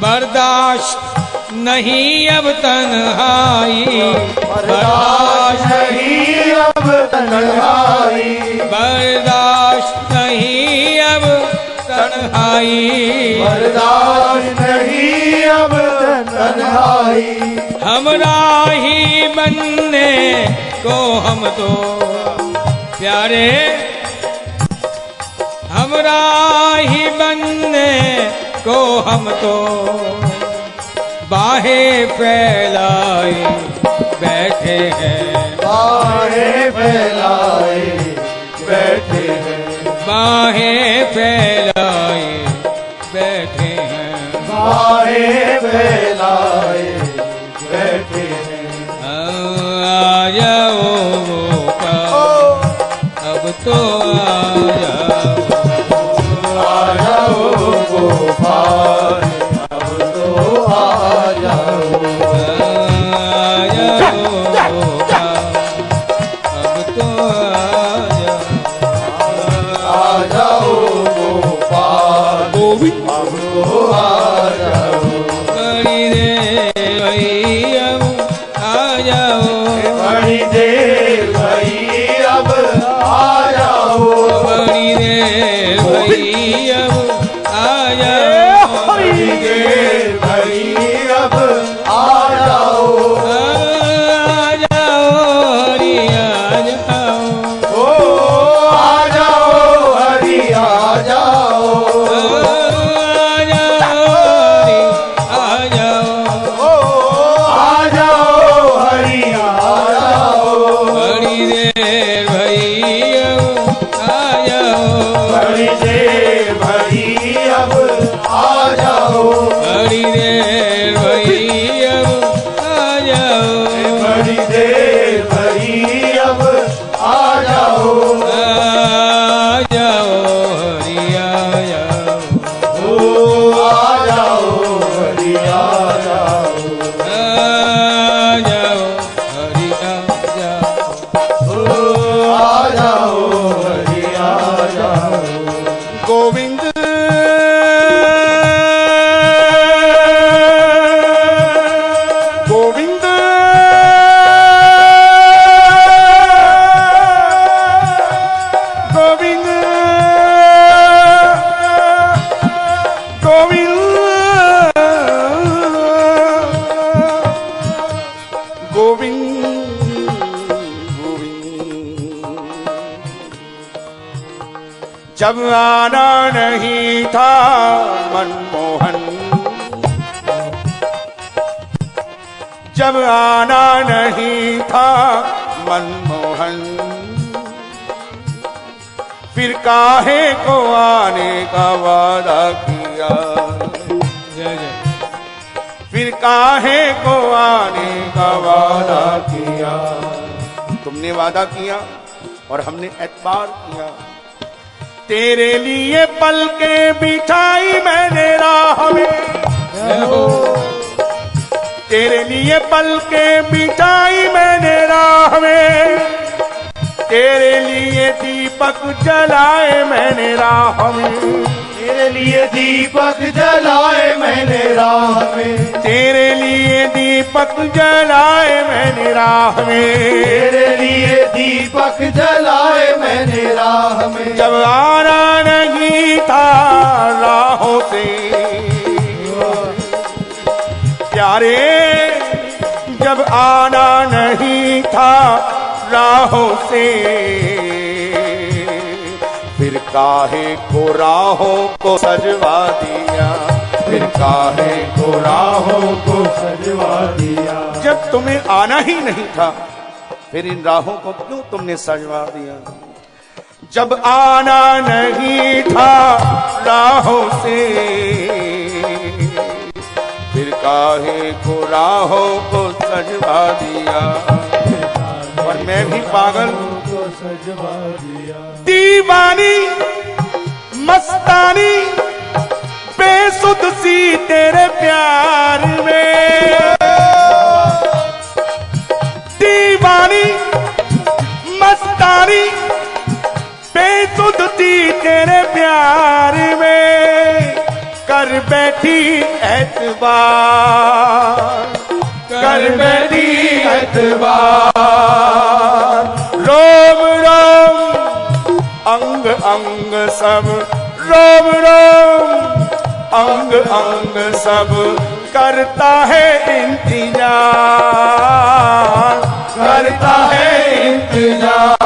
बर्दाश्त नहीं अब तन्हाई, बर्दाश्त नहीं अब तन्हाई, बर्दाश्त नहीं अब तन्हाई, बर्दाश्त नहीं अब तन्हाई। हमरा ही बनने को हम तो प्यारे, हमरा ही बनने को हम तो बाहें फैलाए बैठे हैं। बाहें फैलाए बैठे हैं। बाहें फैलाए बैठे हैं। बाहें फैलाए बैठे हैं। आ जाओ अब तो आ जाओ, आ जाओ गोपाल, अब तो आ जाओ। आ जाओ अब तो आ जाओ गोपाल, गोविंद अब तो आ जाओ। बड़ी देर भई अब आ जाओ, बड़ी देर भई अब आ जाओ। बड़ी देर भई अब आ जाओ, बड़ी देर भई अब आ जाओ। आ जाओ हरि आ जाओ, ओ आ जाओ हरि आ जाओ। आ जाओ हरि आ जाओ, ओ आ जाओ हरि आ जाओ। बड़ी देर भई अब आ जाओ, बड़ी देर भई अब आ जाओ। बड़ी देर भई अब आ जाओ, बड़ी देर भई अब आ जाओ। आ जाओ हरि आ जाओ, ओ आ जाओ हरि आ जाओ। आ जाओ हरि आ जाओ, ओ आ जाओ हरि आ जाओ। गोविंद गोविंद गोविंद गोविंद गोविंद गोविंद। जब आना नहीं था मनमोहन, जब आना नहीं था मनमोहन, फिर काहे को आने का वादा किया, जय जय। फिर काहे को आने का वादा किया। तुमने वादा किया और हमने एतबार किया। तेरे लिए पल के बिछाई मैंने राह में, जय हो। तेरे लिए पल के बिताई मैंने राह में, तेरे लिए दीपक जलाए मैंने राह में, तेरे लिए दीपक जलाए मैंने राह में, तेरे लिए दीपक जलाए मैंने राह में, तेरे लिए दीपक जलाए मैंने राह में। जब आना नहीं था राहों से प्यारे, जब आना नहीं था राहों से, फिर काहे को राहों को सजवा दिया, फिर काहे को राहों को सजवा दिया। जब तुम्हें आना ही नहीं था फिर इन राहों को क्यों तुमने सजवा दिया। जब आना नहीं था राहों से, फिर काहे को राहों को सजवा दिया। और मैं भी पागल को सजवा दिया। दीवानी मस्तानी बेसुध सी तेरे प्यार में, दीवानी मस्तानी बेसुध सी तेरे प्यार में, कर बैठी एतबार, कर बैठी एतबार, रोम रोम अंग अंग सब, रोम रोम अंग अंग सब करता है इंतजार, करता है इंतजार।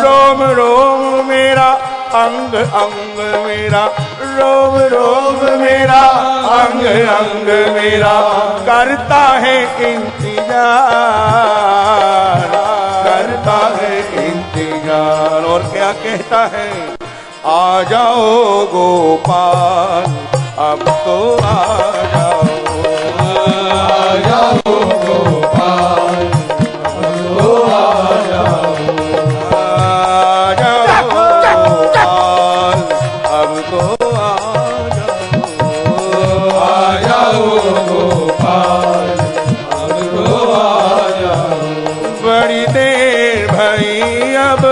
रोम रोम मेरा अंग अंग मेरा, रोम रोम मेरा अंग अंग मेरा करता है इंतजार, करता है इंतजार। और क्या कहता है, आ जाओ गोपाल अब तो आ जाओ, आ जाओ गोपाल अब तो आ जाओ, आ जाओ गोपाल अब तो आ जाओ, आ जाओ गोपाल अब तो आ जाओ। बड़ी देर भई अब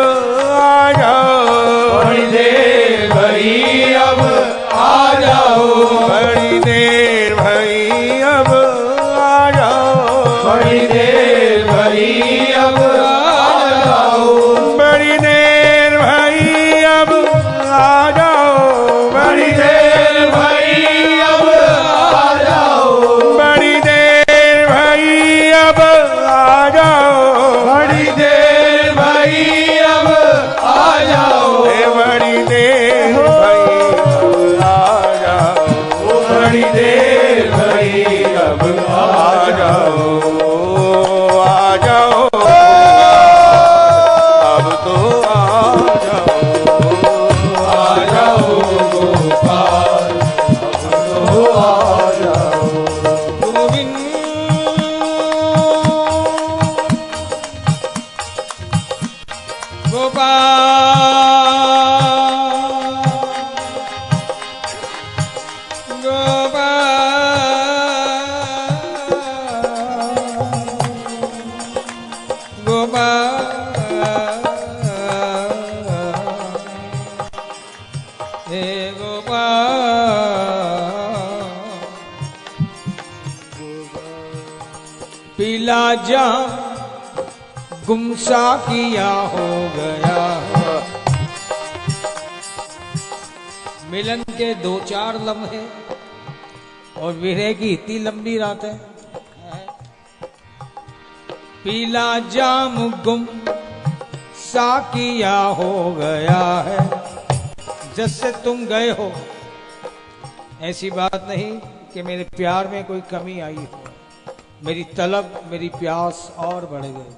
आ जाओ, बड़ी देर भई अब आ जाओ, बड़ी देर भई अब आ जाओ, बड़ी देर भई अब आ जाओ, बड़ी देर भई अब आ जाओ, बड़ी देर भई अब आ जाओ, बड़ी देर भई अब आ जाओ, बड़ी देर भई अब आ जाओ, बड़ी देर भई आ जाओ, बड़ी देर भई अब आ जाओ, आ जाओ अब तो आ जाओ, आ जाओ गोपाल अब तो आ जाओ। गोविंद पीला जाम गुमसा किया हो गया, मिलन के 2-4 लम्हे और विरह की इतनी लंबी रात है। पीला जाम गुम सा किया हो गया है, जैसे तुम गए हो। ऐसी बात नहीं कि मेरे प्यार में कोई कमी आई हो, मेरी तलब मेरी प्यास और बढ़ गई।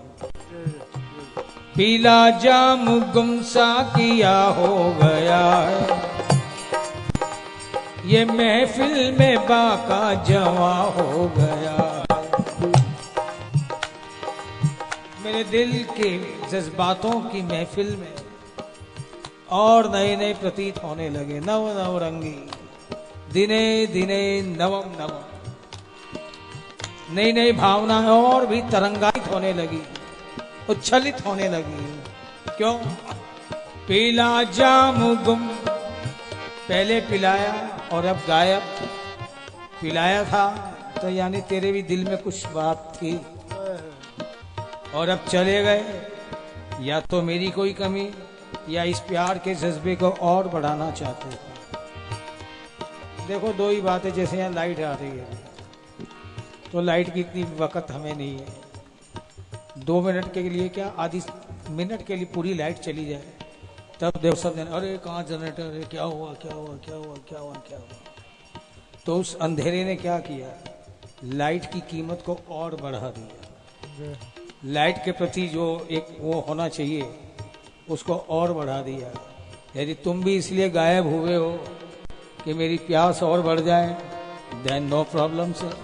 पीला जाम गुमसा किया हो गया है, ये महफिल में बाका जवा हो गया है। मेरे दिल के जज्बातों की महफिल में और नए नए प्रतीत होने लगे, नव नव रंगी, दिने दिने नवम नवम। नई नई भावनाएं और भी तरंगायित होने लगी, उच्छलित होने लगी। क्यों? पीला जाम गुम, पहले पिलाया और अब गायब। पिलाया था तो यानी तेरे भी दिल में कुछ बात थी, और अब चले गए, या तो मेरी कोई कमी या इस प्यार के जज्बे को और बढ़ाना चाहते थे। देखो दो ही बातें, जैसे यहाँ लाइट आ रही है तो लाइट की इतनी वक्त हमें नहीं है, 2 मिनट के लिए क्या, आधी मिनट के लिए पूरी लाइट चली जाए, तब देखो सब जन अरे कहाँ जनरेटर है, क्या हुआ क्या हुआ क्या हुआ क्या हुआ क्या हुआ। तो उस अंधेरे ने क्या किया, लाइट की कीमत को और बढ़ा दिया। लाइट के प्रति जो एक वो होना चाहिए उसको और बढ़ा दिया। यदि तुम भी इसलिए गायब हुए हो कि मेरी प्यास और बढ़ जाए, देन नो प्रॉब्लम सर।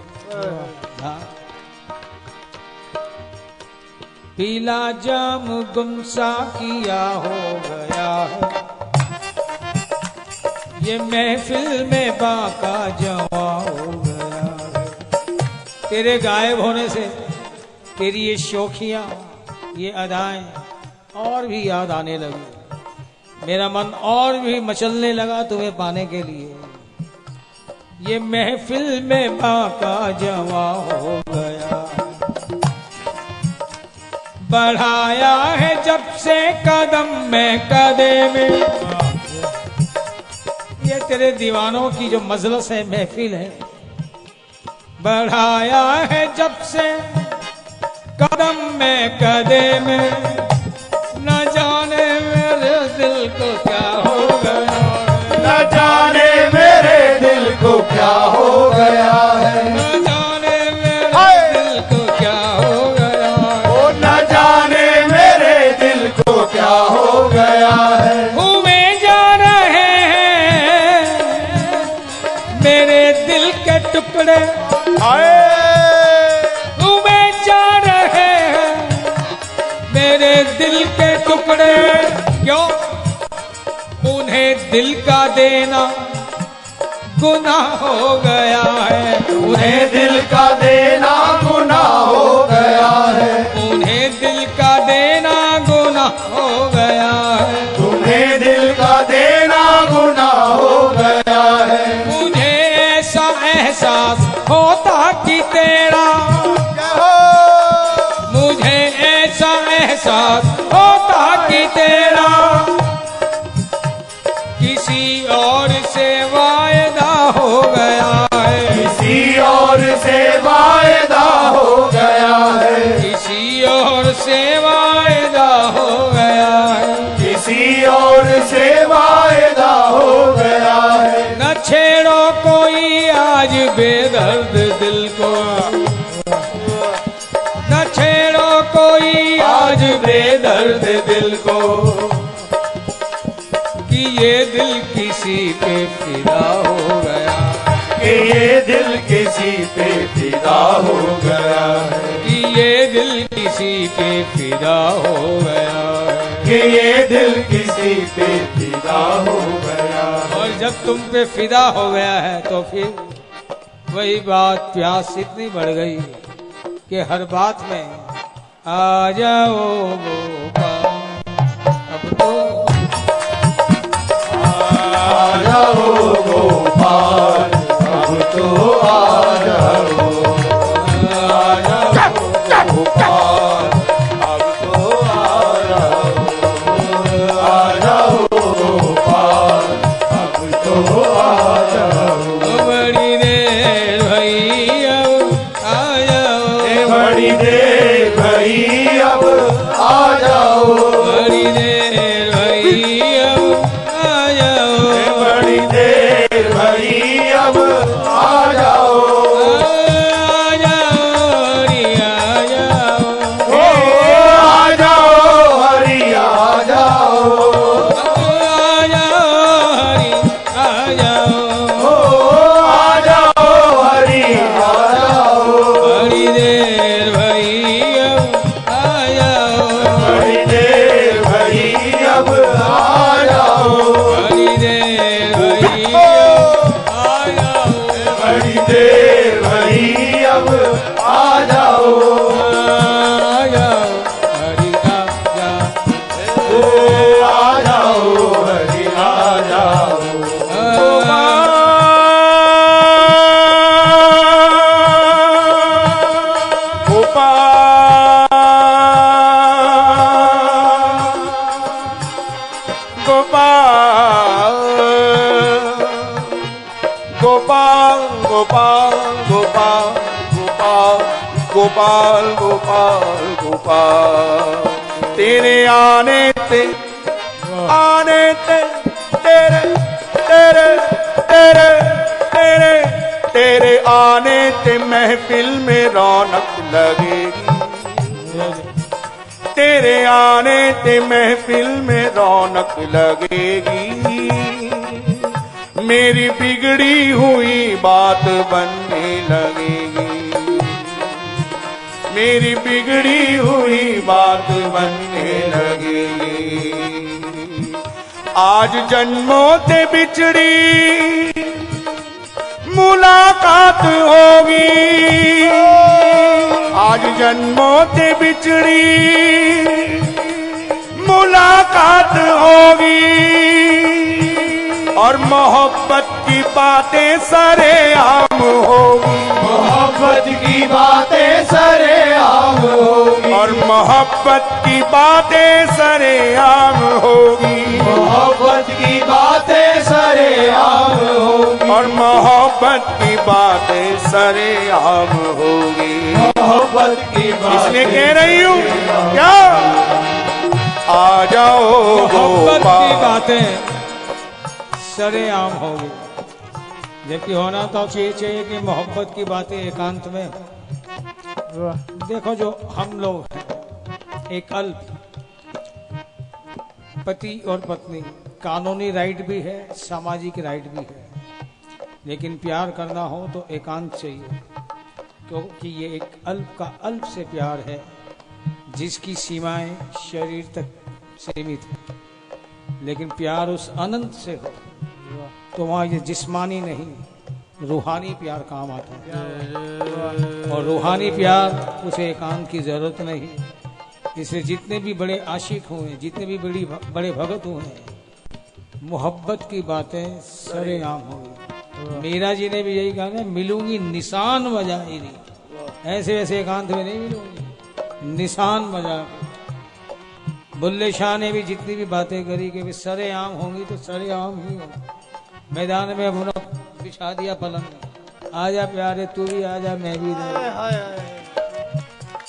हाँ, पीला जाम गुमसा किया हो गया है, ये महफिल में बाका जवा हो गया है। तेरे गायब होने से तेरी ये शौखियां, ये अदाएं और भी याद आने लगी, मेरा मन और भी मचलने लगा तुम्हें पाने के लिए। ये महफिल में बाका जवा हो गया, बढ़ाया है जब से कदम में कदम। ये तेरे दीवानों की जो मजलिस है, महफिल है, बढ़ाया है जब से कदम में कदम। न जाने मेरे दिल को क्या हो गया, न जाने मेरे दिल को क्या हो गया है, न जाने मेरे दिल को क्या हो गया, ओ न जाने मेरे दिल को क्या हो गया है। हुए जा रहे हैं मेरे दिल के टुकड़े, हुए जा रहे हैं मेरे दिल के टुकड़े। क्यों? उन्हें दिल का देना गुनाह हो गया है, उन्हें दिल का देना गुनाह हो गया है, उन्हें दिल का देना गुनाह हो गया है, उन्हें दिल का देना गुनाह हो गया है। मुझे ऐसा एहसास होता कि तेरा, मुझे ऐसा एहसास होता कि तेरा किसी और से वायदा हो गया है, किसी और से वायदा हो गया है, किसी और से वायदा हो गया है, किसी और से वायदा हो गया है। न छेड़ो कोई आज बेदर्द दिल को, न छेड़ो कोई आज बेदर्द दिल को, कि ये दिल किसी पे फिदा हो गया, कि ये दिल किसी पे फिदा हो गया है, कि ये दिल किसी पे फिदा हो गया है। कि ये दिल किसी पे फिदा हो गया है। और जब तुम पे फिदा हो गया है तो फिर वही बात, प्यास इतनी बढ़ गई कि हर बात में आ जाओ गोपाल, अब तो आ जाओ गोपाल, अब तो आ जाओ, आ जाओ गोपाल, अब तो आ जाओ, आ जाओ गोपाल, अब तो आ जाओ। बड़ी देर भई अब आ जाओ, बड़ी देर भई अब आ जाओ। गोपाल गोपाल गोपाल तेरे आने ते तेरे तेरे तेरे तेरे तेरे आने ते महफिल में रौनक लगेगी, तेरे आने ते महफिल में रौनक लगेगी। मेरी बिगड़ी हुई बात बनने लगेगी, मेरी बिगड़ी हुई बात बनने लगेगी। आज जन्मों से बिछड़ी मुलाकात होगी, आज जन्मों से बिछड़ी मुलाकात होगी और मोहब्बत की बातें सरेआम होगी, मोहब्बत की बातें सरेआम होगी, और मोहब्बत की बातें सरेआम होगी, मोहब्बत की बातें सरेआम होगी, और मोहब्बत की बातें सरेआम होगी, मोहब्बत की बातें। इसलिए कह रही हूँ क्या आ जाओ मोहब्बत की गोपाल। बातें सरेआम होगी, जबकि होना तो चाहिए कि मोहब्बत की बातें एकांत में। देखो जो हम लोग हैं, एक अल्प पति और पत्नी, कानूनी राइट भी है, सामाजिक राइट भी है, लेकिन प्यार करना हो तो एकांत चाहिए, क्योंकि ये एक अल्प का अल्प से प्यार है जिसकी सीमाएं शरीर तक सीमित है, लेकिन प्यार उस अनंत से हो तो वहाँ ये जिस्मानी नहीं रूहानी प्यार काम आता है, और रूहानी प्यार उसे एकांत की जरूरत नहीं। इसलिए जितने भी बड़े आशिक हुए, जितने भी बड़े भगत हुए, मोहब्बत की बातें सरेआम हुई। मीरा जी ने भी यही कहा ना, मिलूंगी निशान बजाएगी, ऐसे वैसे एकांत में नहीं मिलूंगी, निशान बजा। बुल्ले शाह ने भी जितनी भी बातें करी कि सरेआम होंगी तो सरेआम ही हो। मैदान में अपना बिछा दिया पलंग, आजा प्यारे तू भी आजा मैं भी नहीं।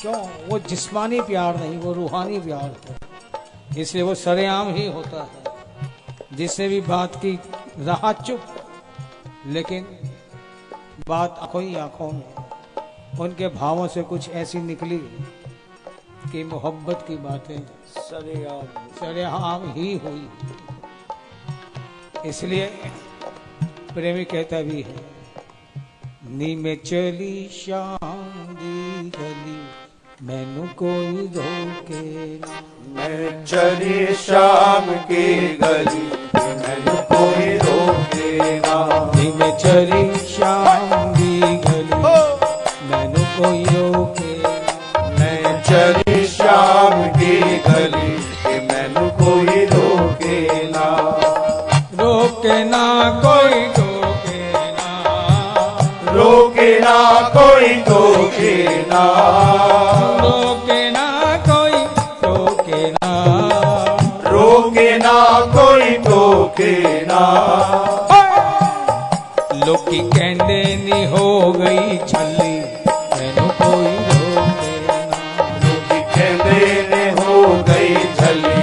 क्यों? वो जिस्मानी प्यार नहीं, वो रूहानी प्यार है, इसलिए वो सरेआम ही होता है। जिससे भी बात की रहा चुप, लेकिन बात आंखों ही आंखों में, उनके भावों से कुछ ऐसी निकली कि मोहब्बत की बातें सरेआम ही हुई। इसलिए प्रेमी कहता भी है, नी में चली शाम दी गली मैनू कोई रोके ना, मैं चली शाम की गली मैनू कोई रोके ना, नी में चली शाम दी गली मैनू कोई रोके ना, मैं चली शाम की गली मैनू कोई रोके ना, रोके ना कोई रोके ना, रोके ना कोई रोके ना, रोके ना कोई रोके ना, रोके ना कोई रोके ना। लोकी कहंदे नी हो गई छली मैनू कोई रोके ना, लोकी कहंदे ने हो गई छली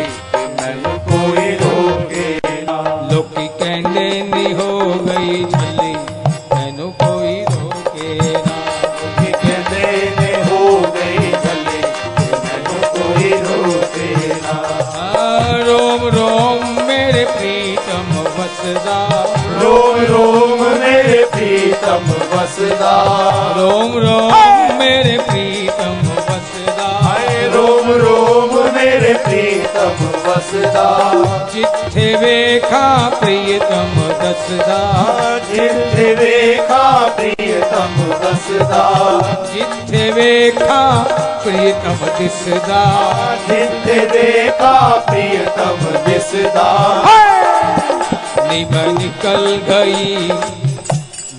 मैनू कोई रोके ना, लोकी कहंदे नी हो गई छली मैनू कोई रोके ना, लोकी कहंदे ने हो गई छली मैनू कोई रोके ना। रोम रोम मेरे प्रीतम वसदा, रोम रोम मेरे प्रीतम वसदा, रोम रोम मेरे प्रीतम वसदा, हाय रोम रोम मेरे प्रीतम वसदा, जिथे वेखा प्रियतम दसदा, जिथे वेखा प्रियतम दसदा, जिथे वेखा प्रियतम दिसदा, जिथे वेखा प्रियतम दिसदा। नी मैं निकल गई,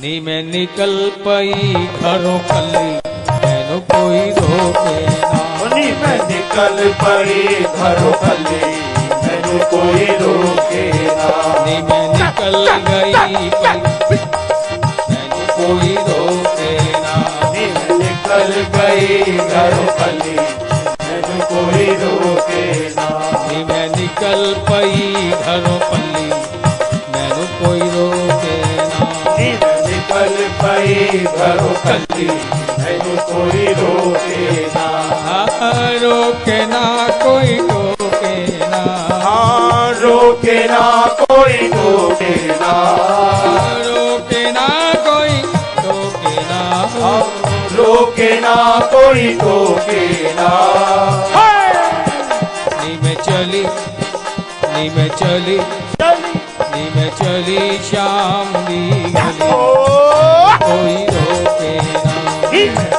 नी मैं निकल पई घरों कली मैनू कोई रोके ना, नी मैं निकल पड़ी घरों कली मैनू कोई रोके ना, नी मैं निकल गई पई मैनू कोई रोके ना, नी मैं निकल गई पई घरों पल्ली मैनू कोई रोके ना। नींद निकल पई घरों पल्ली मैनू कोई रोके ना। रोके ना कोई टोके ना। रोके ना कोई टोके ना। रोके ना कोई टोके ना। रोके ना कोई टोके ना। नी में चली नी में चली नी में चली शाम दी गली कोई रोके ना।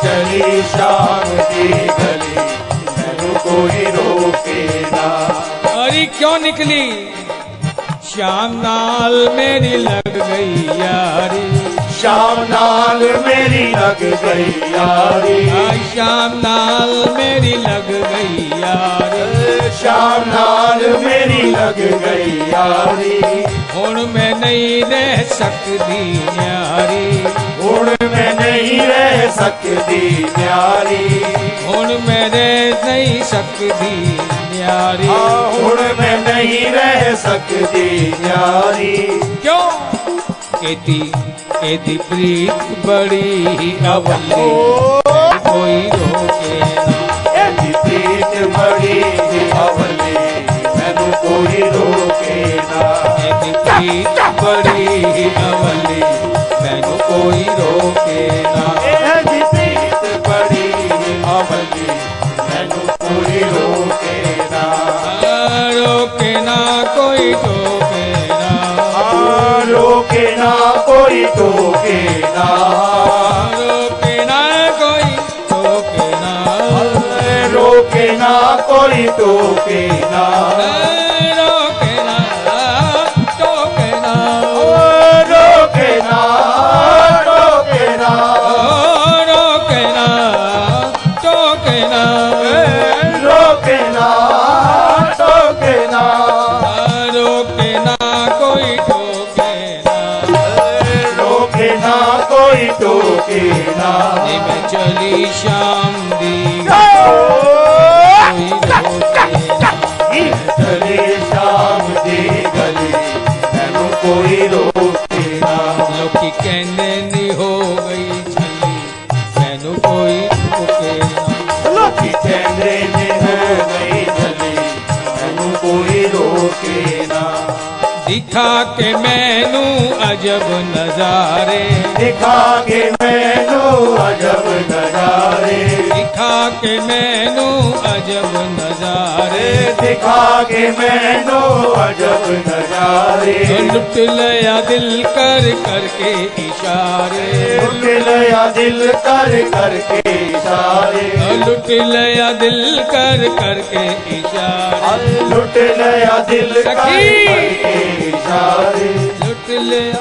चली शाम दी गली मैनू कोई रोके ना। अरे क्यों निकली शाम नाल मेरी लग गई यारी। शाम नाल मेरी लग गई यारी। शाम नाल मेरी लग गई यारी। शाम नाल मेरी लग गई यारी। हुण मैं नहीं रह सकती न्यारी। हुण मैं नहीं रह सकती न्यारी। हुण मैं रह नहीं सकती न्यारी। हुण मैं नहीं रह सकती न्यारी। क्यों एदी एदी प्रीत बड़ी अवली कोई रोके ना। एदी प्रीत बड़ी अवली मैनू कोई रोके ना। एदी प्रीत बड़ी अवली मैनू कोई रोके ना। एदी प्रीत बड़ी अवली मैनू कोई रोके ना। रोके ना कोई टोके ना। रोके ना कोई टोके ना। रोके ना कोई टोके ना। रोके ना कोई टोके ना। रोके ना टोके ना। रोके ना टोके ना। रोके ना टोके ना। रोके ना टोके ना। रोके ना कोई टोके ना। रोके ना कोई टोके ना। नी में चली शाम दी कोई रोके ना। चली शाम दी गली मैनू कोई रोके ना। लोकी कहने नी हो गई छली मैनू कोई रोके ना। लोकी कहंदे ने हो गई चली मैनू कोई रोके ना। दिखा के मैनू अजब नजारे। दिखा के मैनू अजब नजारे। दिखा के मैनू अजब नजारे। दिखा के मैनू अजब नजारे। तो लुट लिया दिल कर करके इशारे। लुट लिया दिल कर करके इशारे। लुट लिया दिल कर करके इशारे। लुट लिया दिल कर करके इशारे। लुट लिया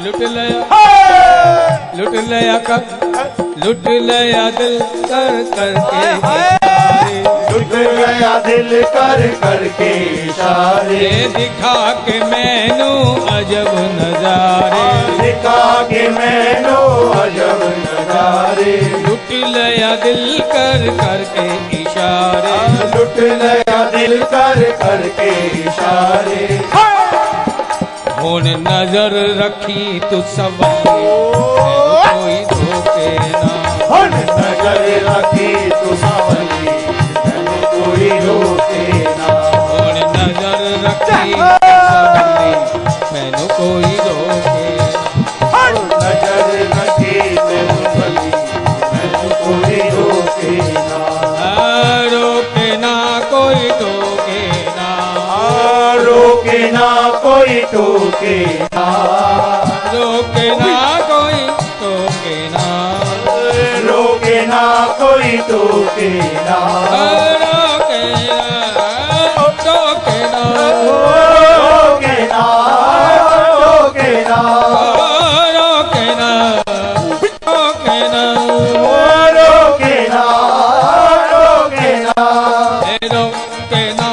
लुट लिया लुट लिया कर लुट लिया दिल कर करके इशारे। लुट गया दिल कर करके इशारे। दिखा के मैनू अजब नजारे। दिखा के मैनू अजब नजारे। लुट लिया दिल कर करके इशारे। लुट लिया दिल कर करके इशारे। हुण नजर रखी तू सवारी कोई रोके ना। हुण नजर रखी तू सावली मैनू कोई रोके ना। हुण नजर रखी तू सवारी मैनू कोई रोके ना। हुण नजर रखी तू सावली मैनू कोई रोके ना। रोके ना कोई टोके ना। रोके ना कोई टोके ना। रोके ना कोई टोके ना। रोके ना कोई टोके ना। रोके ना टोके ना। रोके ना टोके ना। रोके ना टोके ना। रोके ना रोके ना। रोके ना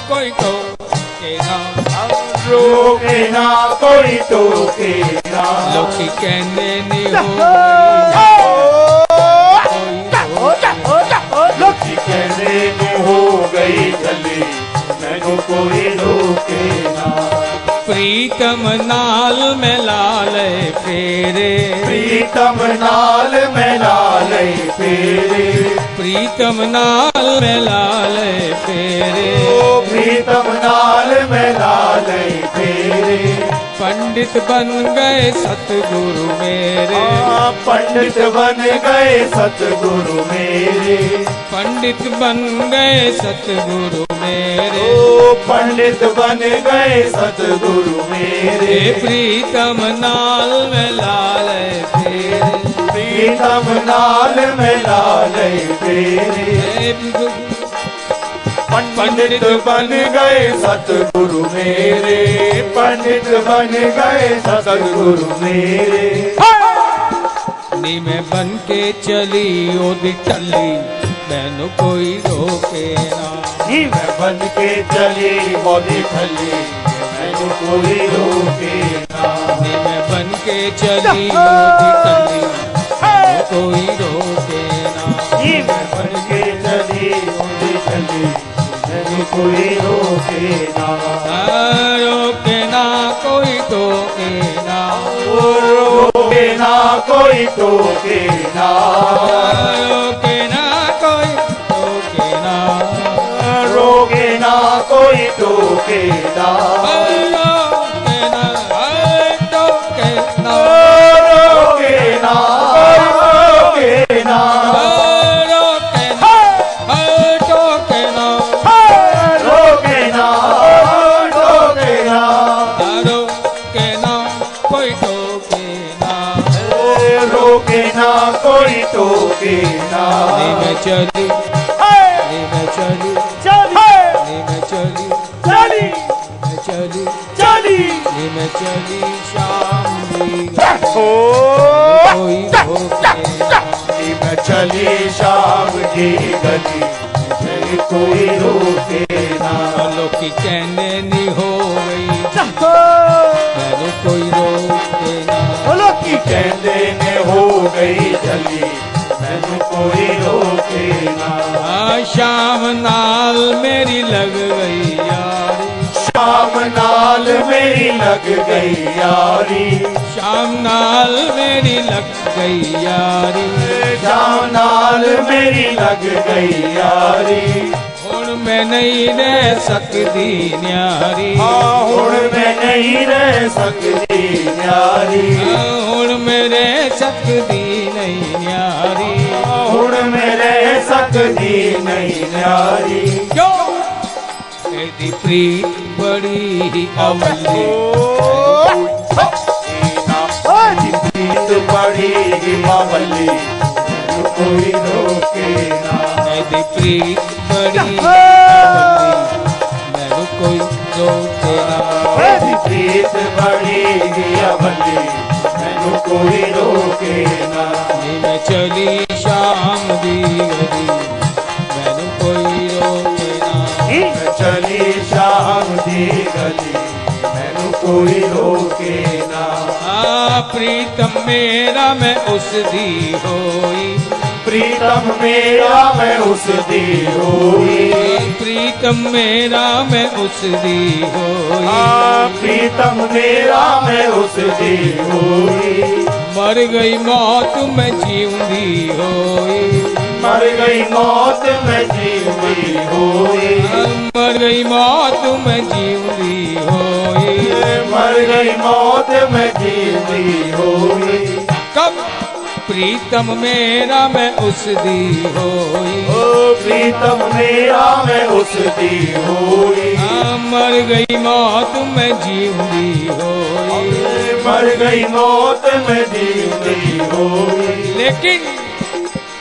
कोई टोके ना। रोके ना कोई टोके ना। लोकी कहने नी हो लोकी कहने में हो गई जली मैनू मैनू कोई रोके ना। प्रीतम नाल में लाले फेरे, प्रीतम नाल में लाले फेरे, प्रीतम नाल में लाले फेरे, प्रीतम नाल में लाले फेरे। पंडित बन गए सतगुरु मेरे, पंडित बन गए सतगुरु मेरे, पंडित बन गए सतगुरु मेरे, पंडित बन गए सतगुरु मेरे। प्रीतम नाल में लाले फेरे, प्रीतम नाल में लाले फेरे। पंडित बन गए सतगुरु मेरे, पंडित बन गए सतगुरु मेरे। नी मैं बन के चली ओदी टली, मैनू कोई रोके ना। नी मैं बन के चली ओदी टली, मैनू कोई रोके ना। नी मैं बन के चली ओदी टली, मैनू कोई रोके ना। नी मैं बन के चली ओदी टली, मैनू कोई रोके ना। रोके ना कोई टोके ना, रोके ना कोई टोके ना। रोके ना कोई टोके ना, रोके ना कोई टोके ना। रोके ना टोके ना, रोके ना टोके ना। रोके ना टोके ना, रोके ना टोके ना। रोके ना कोई टोके ना। रोके ना कोई टोके ना। नी मैं चली, नी मैं चली, नी मैं चली, चली मैं चली, चली नी मैं चली शाम दी ओ कोई रोके ना। नी मैं चली शाम की गली, मुझे कोई रोके ना। लोकी कहने नी हो गई, मैनू कोई रोके ना। बोलो की कहते ने हो गई जली, मैनू कोई रोके ना। शाम नाल मेरी लग गई यारी, शाम नाल मेरी लग गई यारी, शाम नाल मेरी लग गई यारी। शाम नाल मेरी लग गई यारी। हुण मैं नहीं रह सकती न्यारी, हुण मैं नहीं रह सकती न्यारी। हुण मैं रह सकती नहीं न्यारी। हुण मैं रह सकती नहीं न्यारी। क्यों तेरी प्रीत बड़ी ही अवली, प्रीत बड़ी ही बावली, मैनू कोई रोके ना। तेरी प्रीत बड़ी अवली, मैनू कोई रोके ना। मेरी प्रीत बड़ी ही अवली, मैनू कोई रोके ना। नी मैं चली शाम दी गली, मैनू कोई रोके ना। मैं चली शाम दी गली, मैनू कोई रोके ना। प्रीतम मेरा मैं उस दी होई, प्रीतम मेरा मैं उस दी होई। प्रीतम मेरा मैं उस दी होई। प्रीतम मेरा मैं उस दी होई। मर गई मौत में जीवंदी होई, मर गई मौत में जीवती होई। मर गई मौत में जीवंदी होई। मर गई मौत में जीवती होई। कब प्रीतम मेरा मैं उस दी होई। ओ प्रीतम मेरा मैं उस दी होई। मर गई मौत में जीवंदी होई। मर गई मौत में जीवती होई। लेकिन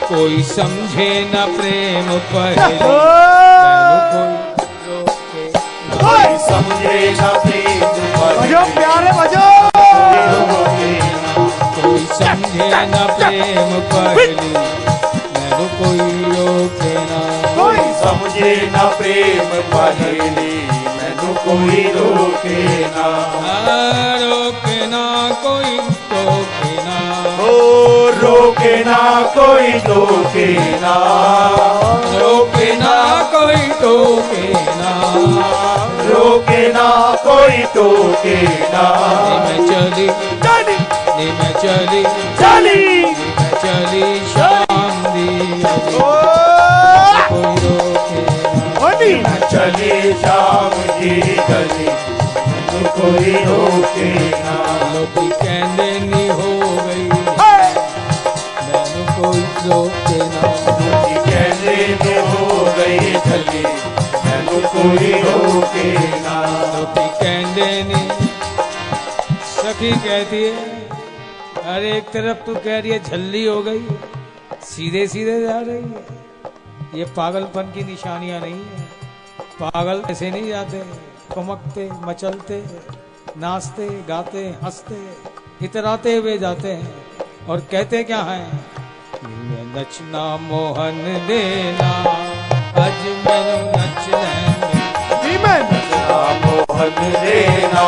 कोई समझे न प्रेम पहले, कोई समझे न प्रेम बजो प्यारे बजो। कोई समझे न प्रेम पहली, मैनू कोई रोके ना। कोई समझे न प्रेम पहली, मैनू कोई रोके ना। रोके ना कोई टोके ना। ओ रोके ना कोई टोके ना। रोके ना कोई टोके ना। रोके ना, कोई टोके ना। मैं चली चली नी मैं चली चली मैं चली शाम दी कोई रोके होनी मैं चली शाम की गली, मैनू कोई रोके ना। लोकी कहंदे नी हो गई मैनू कोई रोके ना। लोकी कहंदे नी हो गई झली, मैनू कोई रोके ना। लोकी कहंदे नी। सखी कहती है अरे एक तरफ तू कह रही है झल्ली हो गई, सीधे सीधे जा रही है। ये पागलपन की निशानियां नहीं है। पागल ऐसे नहीं जाते, चमकते मचलते नाचते गाते हंसते इतराते हुए जाते हैं। और कहते क्या है, नचना मोहन देना अज मैनू नच लैंदे। मैं नचना मोहन देना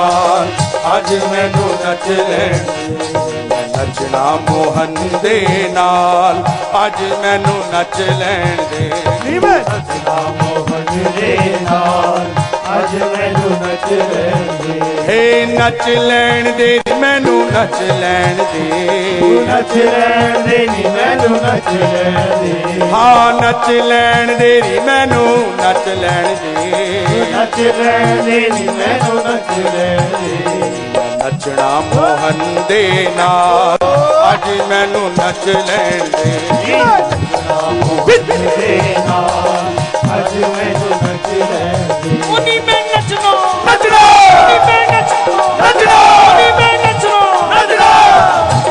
अज मैनू नच लैंदे। नचना मोहन दे नाल अज मैनू नच लैण दे। मैं नचना मोहन देना अज मैनू नच लैंदे। हे नच लैण दे मैनू नच लैण दे। नच लैण दे नी मैनू नच लैण दे। हाँ नच लैण दे नी मैनू नच लैण दे। नच लैण दे नी मैनू नच लैण दे। नचना मोहन दे नाल अज मैनू नच लैण दे। नचना मोहन देना अज मैनू नच लैण दे। उन्हीं में नचना नचना उन्हीं में नचना नचना उन्हीं में नचना नचना।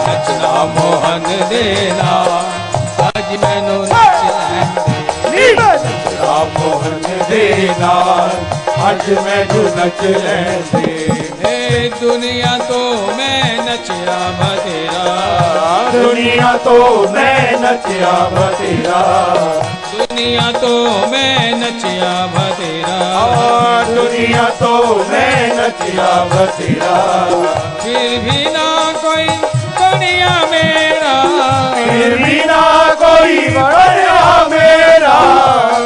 नचना मोहन देना आज मैनू नच लैंदे। नचना मोहन देना अज मैनू नच लैण दे। हे दुनिया तो मैं नचया बतेरा, दुनिया तो मैं नचया बतेरा। दुनिया तो मैं नचया बतेरा। दुनिया तो मैं नचया बतेरा। फिर भी ना कोई बनिया मेरा, फिर भी ना कोई बनिया मेरा।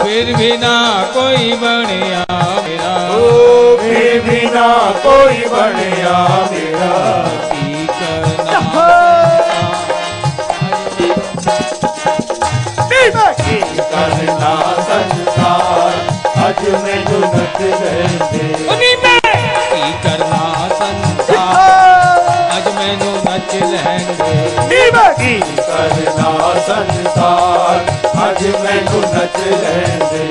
फिर भी ना कोई बनिया मेरा। ओ फिर भी ना कोई बनिया मेरा। की करना की करना संसार अज मैनू नच लैण दे। उन्हीं में की करना संसार आज मैनू नच लैंदे। की करना संसार अज मैनू नच लैण दे।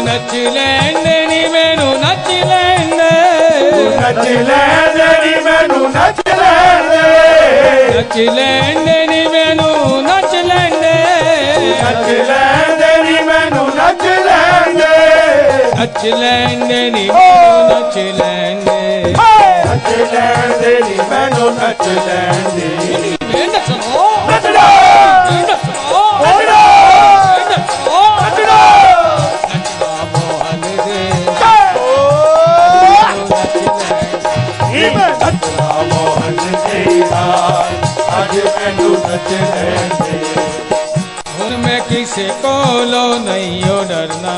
नच लैंदे नी मैनू नच लैंदे। नच लैण दे नी मैनू नच लैण दे। नच लैंदे नी मैनू नच लैंदे। नच लैण दे नी मैनू नच लैण दे। नच लैंदे नी मैनू नच लैंदे। नच लैण दे नी मैनू नच लैण दे। मैं नचना नचना मैं नचना नचना नचना नचना। नचना मोहन दे मैं नचना मोहन देना अज मैनू नच लैण दे। हुण मैं किसे कोलों नहीं ओ डरना,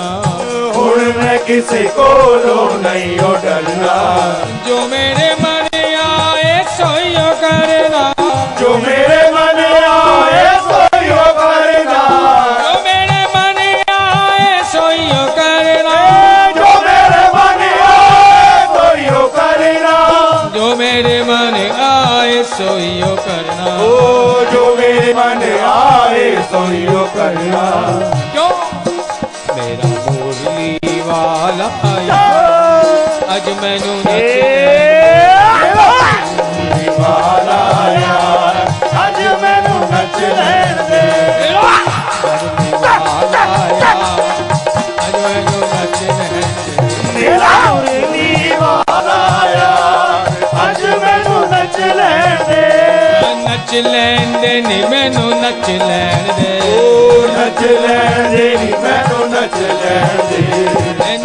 हुण मैं किसे कोलों नहीं ओ डरना। जो मेरे मन आए सोइयो करना। जो मेरे मन आए सोइयो करना। जो मेरे मन आए सोइयो करना। जो मेरे मन आए सोइयो करना। जो मेरे मन आए सोइयो करना। ओ जो मेरे मन आए सोइयो करना। क्यों मेरा मुरली वाला आया अज मैनू नच वाला यार अज मैनू नच लैण दे। वाला आया अज मैनू नच लैंदे। मेरा मुरली वाला यार अज मैनू नच लैण दे। नच लैंदे नी मैनू नच लैण दे। नच लैण दे नी मैनू नच लैण दे।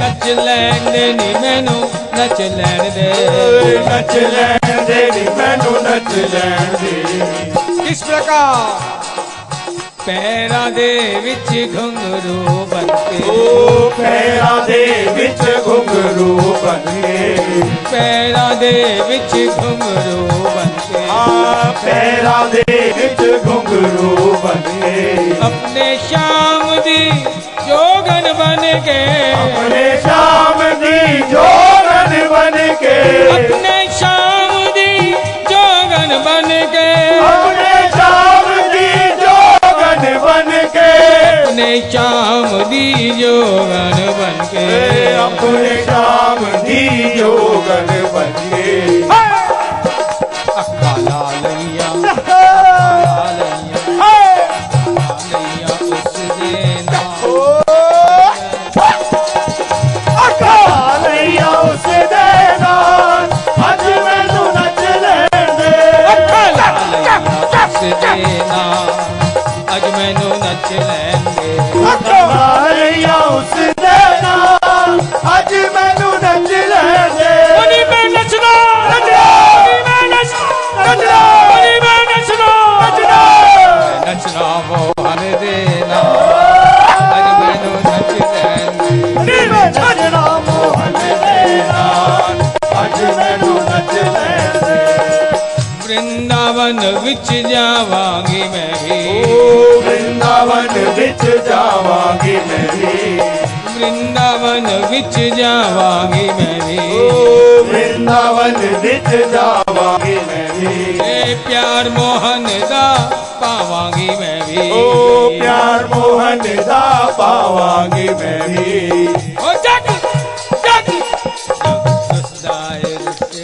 नच लैंदे नी मैनू नच लैण दे। नच लैण दे नी मैनू नच लैण दे। किस प्रकार पैरा दे विच घुंघरू बनके पैरा दे विच घुंघरू बनके पैरा दे विच घुंघरू बनके पैरा दे विच घुंघरू बनके अपने श्याम दी जोगन बनके अपने श्याम दी जोगन बनके अपने श्याम दी जोगन बनके अपने श्याम दी जोगन बनके अपने श्याम दी जोगन बनके अपने श्याम दी जोगन बनके अक्का लालैया उस देना अक्का लालैया उस देना अज मैनू नच लैण दे अक्का लालैया उस देना अज मैनू नच लैंदे अक्का लालैया उस देना अज मैनू नच लैण दे उनी मैं नचना नचना मोहन देना अज मैनू नच लैंदे नचना मोहन देना अज मैनू नच लैण दे वृंदावन विच जावांगी मैं भी वृंदावन विच जावांगी मैं भी वृंदावन विच जावांगी मैं भी वृंदावन विच जावांगी मैं भी ए प्यार मोहन दा पावांगी मैं भी ओ प्यार मोहन दा पावांगी मैं भी ओ जग जग रसदाए रसे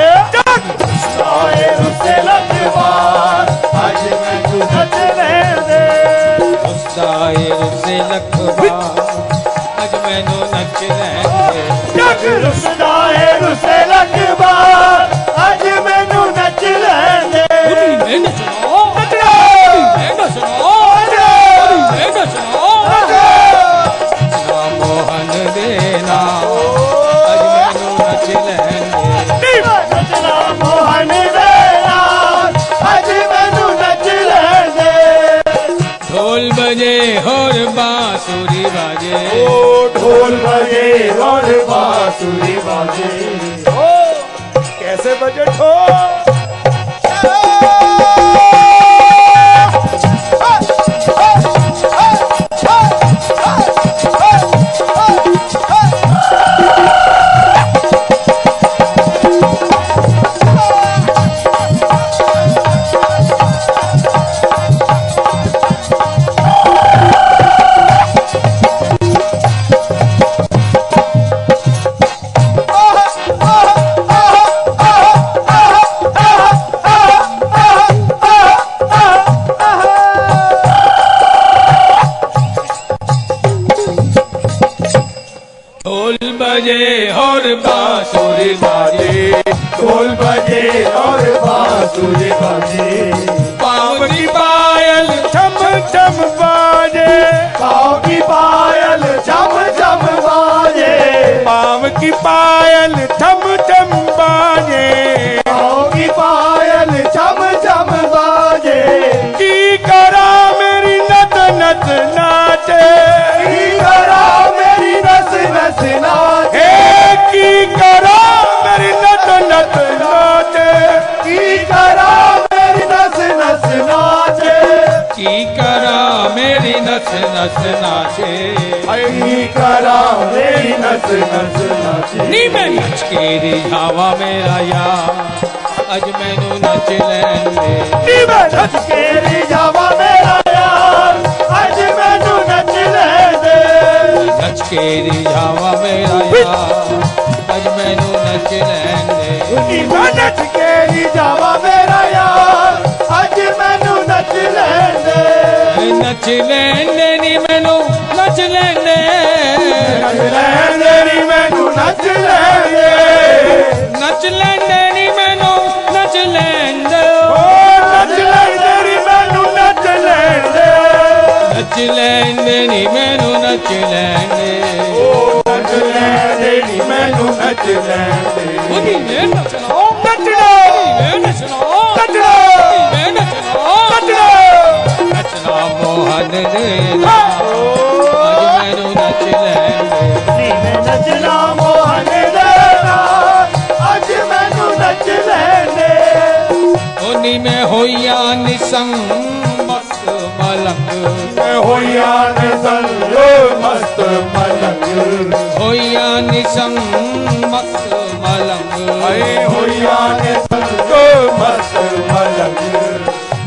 साए रुसे लखवार आज मैं तू नच लैण दे रसदाए रसे लखवा अज मैनू नच लैंदे जग रुसदाए रुसे लखवार आज मैनू नच लैण दे मैं नचना मैं नचना मैं नचना नचना मोहन देना अज मैनू नच लैंदे नचना मोहन देना अज मैनू नच लैण दे ढोल बजे और बांसुरी बाजे ओ ढोल बजे और बांसुरी बाजे ओ कैसे बजे ढोल ढोल बजे और बांसुरी बाजे ढोल बजे और बांसुरी बाजे पाँव की पायल छम छम बाजे पाँव की पायल झम झम बाजे पाँव की पायल छम छम बाजे पाँव की पायल झम झम बाजे की करा मेरी नत नत नाचे की करा मेरी नस नस नाचे की करा मेरी नत नत नाचे की करा मेरी नस नस नाचे की करा मेरी नस नस नाचे की करा मेरी नस नस नाचे नी मैं नच के रिझावा मेरा यार अज मैनू नच लैंदे नी मैं नच के रिझावा मेरा यार अज मैनू नच लैण दे नच के रिझावा मेरा यार अज मैनू नच लैंदे नी मैं नच के रिझावा मेरा यार अज मैनू नच लैण दे नच लैंदे नी मैनू नच लैंदे नच लैण दे नी मैनू नच लैण दे नच लैंदे नी मैनू नच लैंदे ओ नच लैण दे नी मैनू नच लैण दे नच लैंदे नी मैनू नच लैंदे ओ नच लैण दे नी मैनू नच लैण दे उदी मैं नचना नचना मैं नचना नचना मोहन देना अज मैनू नच लैंदे नी मैं नचना मोहन देना अज मैनू नच लैंदे ओनी में होइया निसंग मस्त मलंग होया ने संग मस्त मलंग होइया निसंग मस्त मलंग होया ने संग मस्त मलंग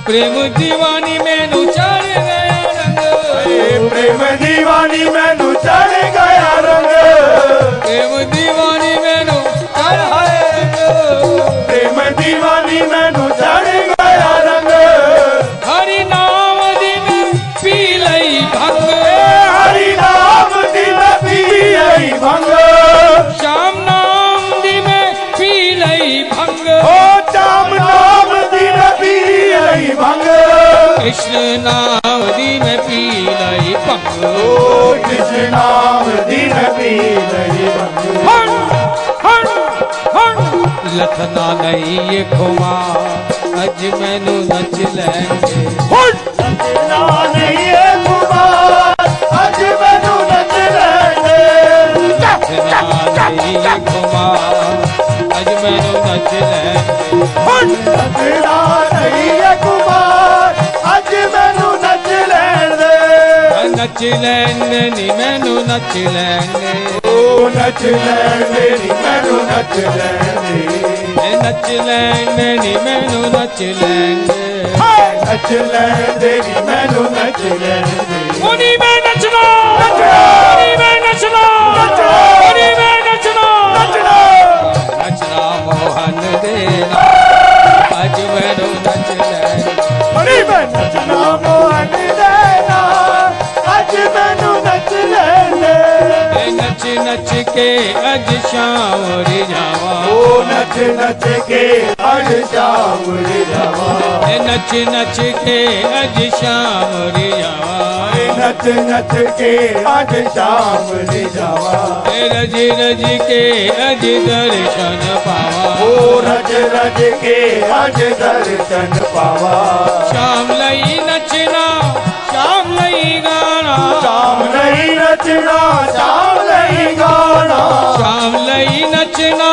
प्रेम दीवानी मैनू चढ़ गया रंग प्रेम दीवानी मैनू चढ़ गया रंग प्रेम दीवानी मैनू चढ़ रंग प्रेम दीवानी मैनू चढ़ गया रंग हरि नाम दी में पी लई भंग हरि नाम दी में पी लई भंग श्याम नाम दी में पी लई भंग ओ श्याम नाम दी में पी लई भंग कृष्ण नाम दी में पी लई भंग ओ कृष्ण नाम दी में पी लई भंग हण हण हण लथना नहीं ये खुमा अज मैनू नच लैंदे नचना नहीं है कुमार अज मैनू नच लैंदे लथना नहीं ये खुमा अज मैनू नच लैंदे नचना नहीं है कुमार अज मैनू नच लैंदे नच लैंदे नी मैनू नच लैंदे ओ नच लैंदे नी मैनू नच लैंदे नच लैंदे नी मैनू नच लैंदे नच लैंदे नी मैनू नच लैंदे ओनी मैं नचना ओनी मैं नचना ओनी मैं नचना नचना मोहन देना अज मैनू नच लैंदे अरे मैं नचना मोहन देना अज मैनू नच लैंदे नच नच के अज शाम रिझावा ओ नच नच के अज शाम रिझावा नच नच के अज शाम रिझावा नच नच के अज शाम रिझावा रज रज के अज दर्शन पावा ओ रज रज के अज दर्शन पावा शाम लई नचना शाम लई गाना शाम नहीं नचना शाम नहीं गाना शाम लई नचना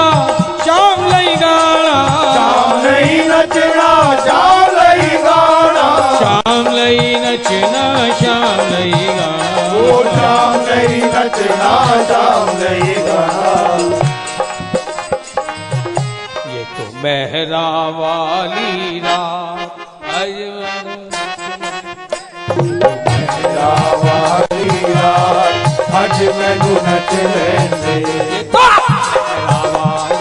शाम लई गाना शाम नहीं नचना शाम नहीं गाना शाम लई नचना शाम लई गाना ओ शाम नहीं नचना शाम नहीं गाना ये तो मेहरा वाली रात अज वाली रात अज मैनू नच लैंदे ये तो मेहरा वाली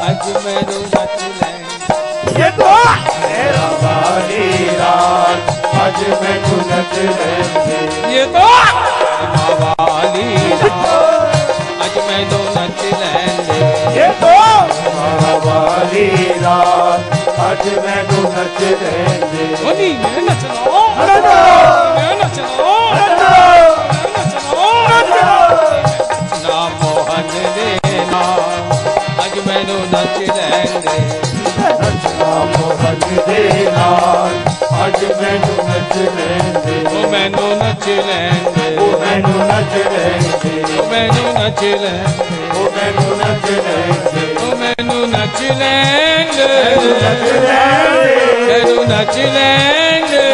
अज मैनू नच लैंदे ये तो मेरा वाली रात अज मैनू नच लैंदे ये तो मेहरा वाली रात अज मैनू नच लैंदे ये तो मेरा वाली रात अज मैनू नच लैंदे ओनी मैं नचना नचना मैं नचना नचना नचना नचना मोहन देना अज मैनू नच लैंदे नचना मोहन देना अज मैनू नच लैंदे ओ मैनू नच लैंदे ओ मैनू नच लैंदे ओ मैनू नच लैंदे ओ मैनू नच लैंदे ओ मैनू नच लैंदे नच लैंदे मैनू नच लैंदे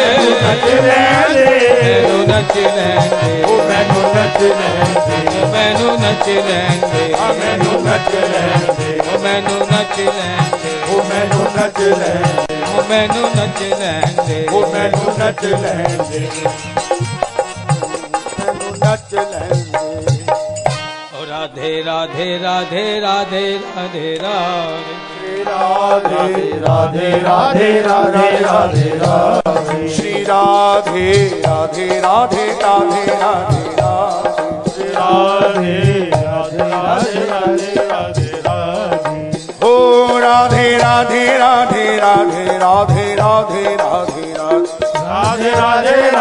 नच लैंदे मैनू नच लैंदे ओ मैनू नच लैंदे ओ मैनू नच लैंदे आ मैनू नच लैंदे ओ मैनू नच लैंदे ओ मैनू नच लैंदे ओ मैनू नच लैंदे ओ मैनू नच लैंदे मैनू नच लैंदे ओ राधे राधे राधे राधे राधे राधे राधे राधे राधे राधे राधे श्री राधे राधे राधे राधे राधे राधे राधे राधे राधे राधे राधे ओ राधे राधे राधे राधे राधे राधे राधे राधे राधे राधे